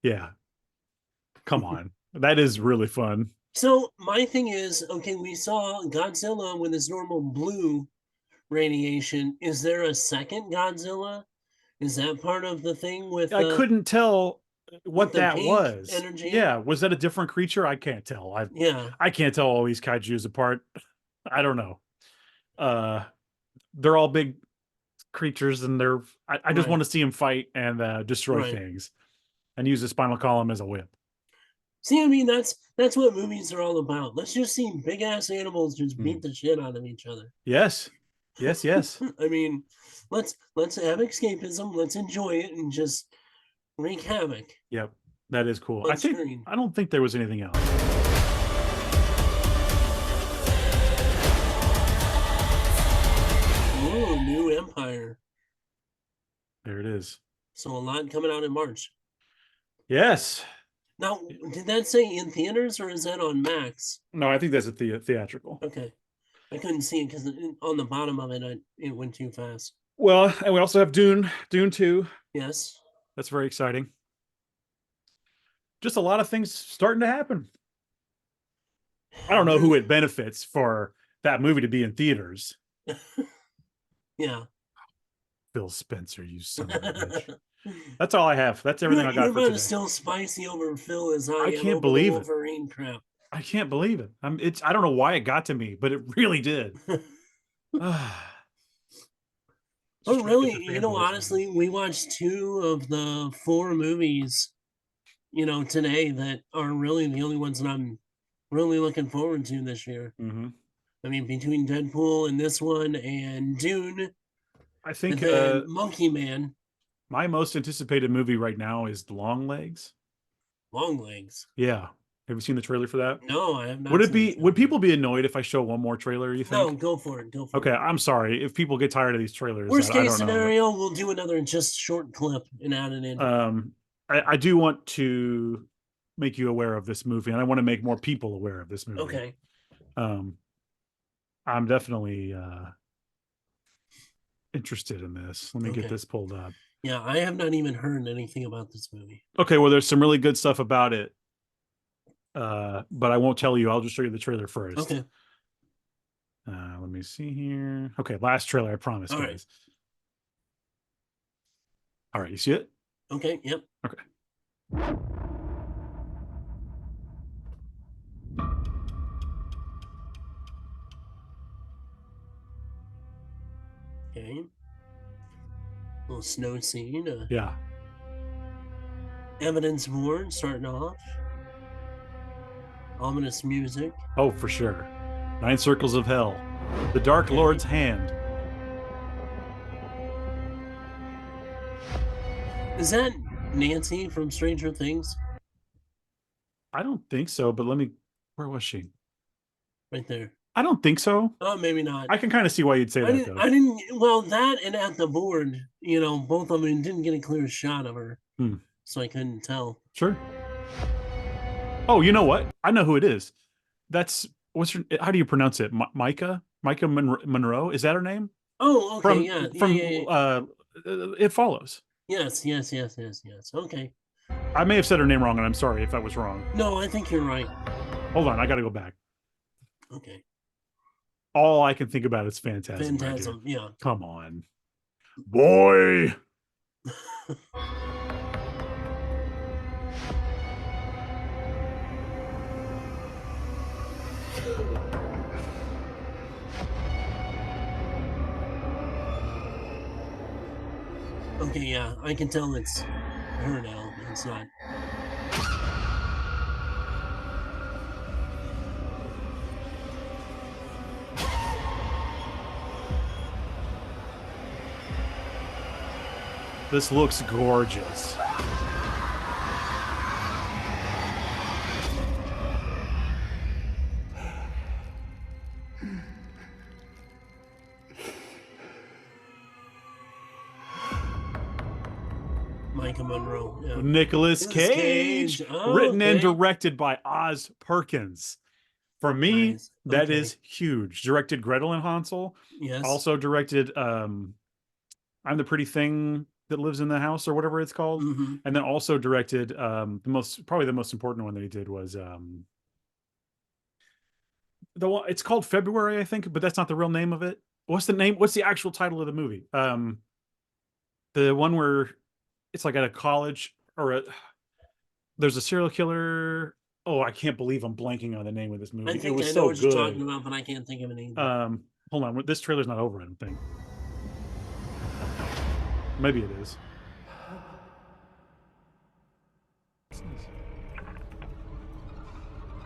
Yeah. Come on. That is really fun. So my thing is, okay, we saw Godzilla with his normal blue radiation. Is there a second Godzilla? Is that part of the thing with I couldn't tell what the that pink was. energy? Yeah, was that a different creature? I can't tell. Yeah. I can't tell all these kaijus apart. I don't know. They're all big creatures, and I just want to see them fight and destroy things, and use the spinal column as a whip. See, I mean, that's what movies are all about. Let's just see big ass animals just beat the shit out of each other. Yes, yes, yes. I mean, let's have escapism. Let's enjoy it and just wreak havoc. Yep, that is cool. On screen. I don't think there was anything else. Ooh, new Empire. There it is. So a lot coming out in March. Yes. Now, did that say in theaters or is that on Max? No, I think that's a theatrical. Okay. I couldn't see it because on the bottom of it, it went too fast. Well, and we also have Dune 2. Yes. That's very exciting. Just a lot of things starting to happen. I don't know who it benefits for that movie to be in theaters. Yeah. Phil Spencer, you son of a bitch. That's all I have. That's everything I got You're for about today. as still spicy over Phil as I am can't over believe the it. Wolverine crap. I can't believe it. I don't know why it got to me, but it really did. Oh, really? You know, honestly, we watched 2 of the 4 movies, today that are really the only ones that I'm really looking forward to this year. Mm-hmm. I mean, between Deadpool and this one and Dune, I think and then Monkey Man. My most anticipated movie right now is Long Legs. Long Legs. Yeah. Have you seen the trailer for that? No, I have not. Would people be annoyed if I show one more trailer, you think? No, go for it. Okay, I'm sorry. If people get tired of these trailers, Worst I don't case know, scenario, we'll do another just short clip and add it in. I do want to make you aware of this movie, and I want to make more people aware of this movie. Okay. I'm definitely interested in this. Let me get this pulled up. Yeah, I have not even heard anything about this movie. Okay, well, there's some really good stuff about it. But I won't tell you. I'll just show you the trailer first. Okay. Let me see here. Okay, last trailer, I promise, All guys. All right, you see it? Okay, yep. Okay. Okay. Little snow scene. Yeah. Evidence board starting off. Ominous music. Oh, for sure. 9 Circles of Hell. The Dark Lord's Hand. Is that Nancy from Stranger Things? I don't think so, but where was she? Right there. I don't think so. Oh, maybe not. I can kind of see why you'd say that, though. I didn't, well, that and at the board, both of them didn't get a clear shot of her. So I couldn't tell. Sure. Oh, you know what? I know who it is. That's, how do you pronounce it? Micah Monroe? Is that her name? Oh, okay, From yeah. It Follows. Yes. Okay. I may have said her name wrong, and I'm sorry if that was wrong. No, I think you're right. Hold on, I got to go back. Okay. All I can think about is Phantasm. Phantasm, yeah. Come on. Boy! Okay, yeah, I can tell it's her now. It's not. This looks gorgeous. Micah Monroe. Yeah. Nicolas Cage. Oh, Written and directed by Oz Perkins. For me, Nice. that Okay. is huge. Directed Gretel and Hansel. Yes. Also directed I'm the Pretty Thing That Lives in the House, or whatever it's called. Mhm. And then also directed probably the most important one that he did was The one, it's called February, I think, but that's not the real name of it. What's the name? What's the actual title of the movie? The one where it's like at a college there's a serial killer. Oh, I can't believe I'm blanking on the name of this movie. I It think was I know so what you're talking good. about, but I can't think of it either. Hold on. This trailer's not over, I don't think. Maybe it is.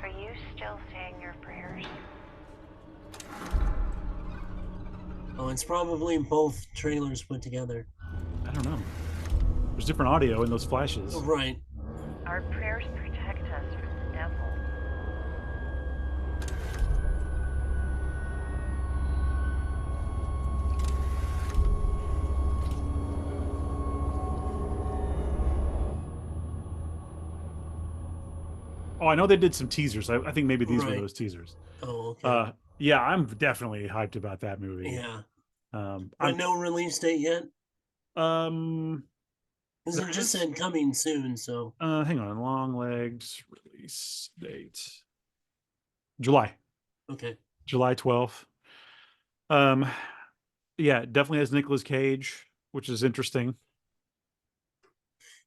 Are you still saying your prayers? Oh, it's probably both trailers put together. I don't know. There's different audio in those flashes. Right. Our prayers protect us from the devil. Oh, I know they did some teasers. I think maybe these were Right. those teasers. Oh, okay. Yeah, I'm definitely hyped about that movie. Yeah. But But no release date yet? Because there it just is- said coming soon, so. hang on. Long Legs release date. July. Okay. July 12th. Yeah, it definitely has Nicolas Cage, which is interesting.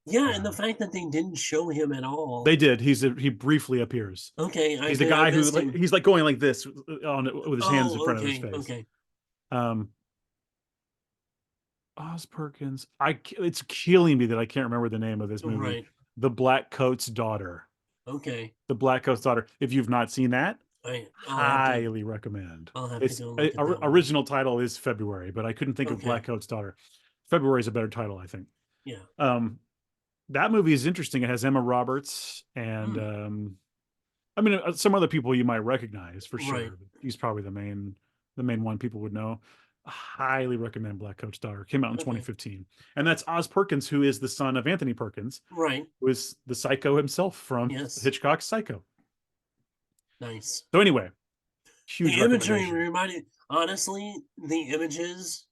Yeah, and the fact that they didn't show him at all. They did. He briefly appears. Okay, He's the guy who like, he's like going like this with his hands in front of his face. Okay. Oz Perkins. It's killing me that I can't remember the name of this movie. Right. The Black Coat's Daughter. Okay. The Black Coat's Daughter. If you've not seen that, I'll highly recommend. I'll have It's to go look at that one. original title is February, but I couldn't think of Okay. Black Coat's Daughter. February is a better title, I think. Yeah. That movie is interesting. It has Emma Roberts and I mean some other people you might recognize for sure. Right. He's probably the main one people would know. I highly recommend Black Coat's Daughter. Came out in 2015. And that's Oz Perkins, who is the son of Anthony Perkins. Right. Who is the psycho himself from Hitchcock's Psycho. Nice. So anyway, huge The imagery recommendation. reminded, honestly, the images,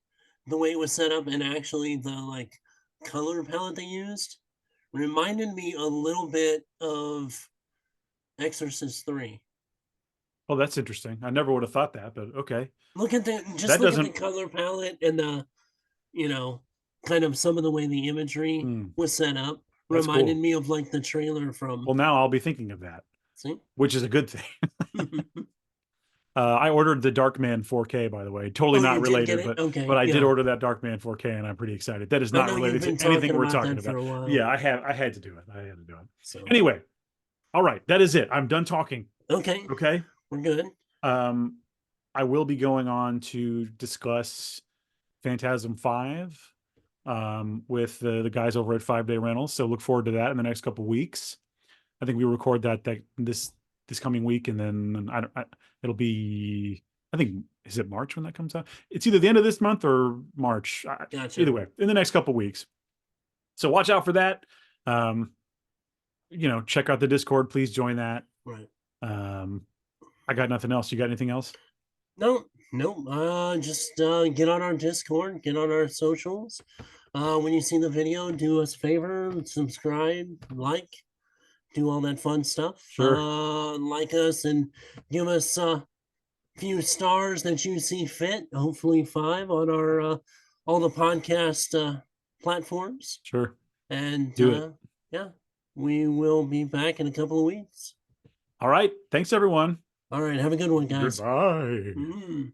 the way it was set up, and actually the like color palette they used, reminded me a little bit of Exorcist 3. Oh, that's interesting. I never would have thought that, but okay. Look at That look at the doesn't- color palette and the, kind of some of the way the imagery was set up. That's Reminded cool. me of like the trailer from. Well, now I'll be thinking of that. See? Which is a good thing. I ordered the Darkman 4K, by the way. Totally Oh, not you did related, get it? but Okay, I did yeah. order that Darkman 4K, and I'm pretty excited. That is I not know related you've to been anything we're talking talking about that for a about. while. Yeah, I had to do it. I had to do it. So. Anyway, all right, that is it. I'm done talking. Okay. Okay. We're good. I will be going on to discuss Phantasm 5 with the guys over at 5 Day Rentals. So look forward to that in the next couple weeks. I think we record that this coming week, and then it'll be, I think, is it March when that comes out? It's either the end of this month or March. Gotcha. Either way, in the next couple weeks. So watch out for that. Check out the Discord. Please join that. Right. I got nothing else. You got anything else? No. Just get on our Discord, get on our socials. When you see the video, do us a favor, subscribe, like, do all that fun stuff. Sure. Like us and give us a few stars that you see fit. Hopefully 5 on our all the podcast platforms. Sure. And Do it. yeah, we will be back in a couple of weeks. All right. Thanks, everyone. All right. Have a good one, guys. Goodbye. Mm.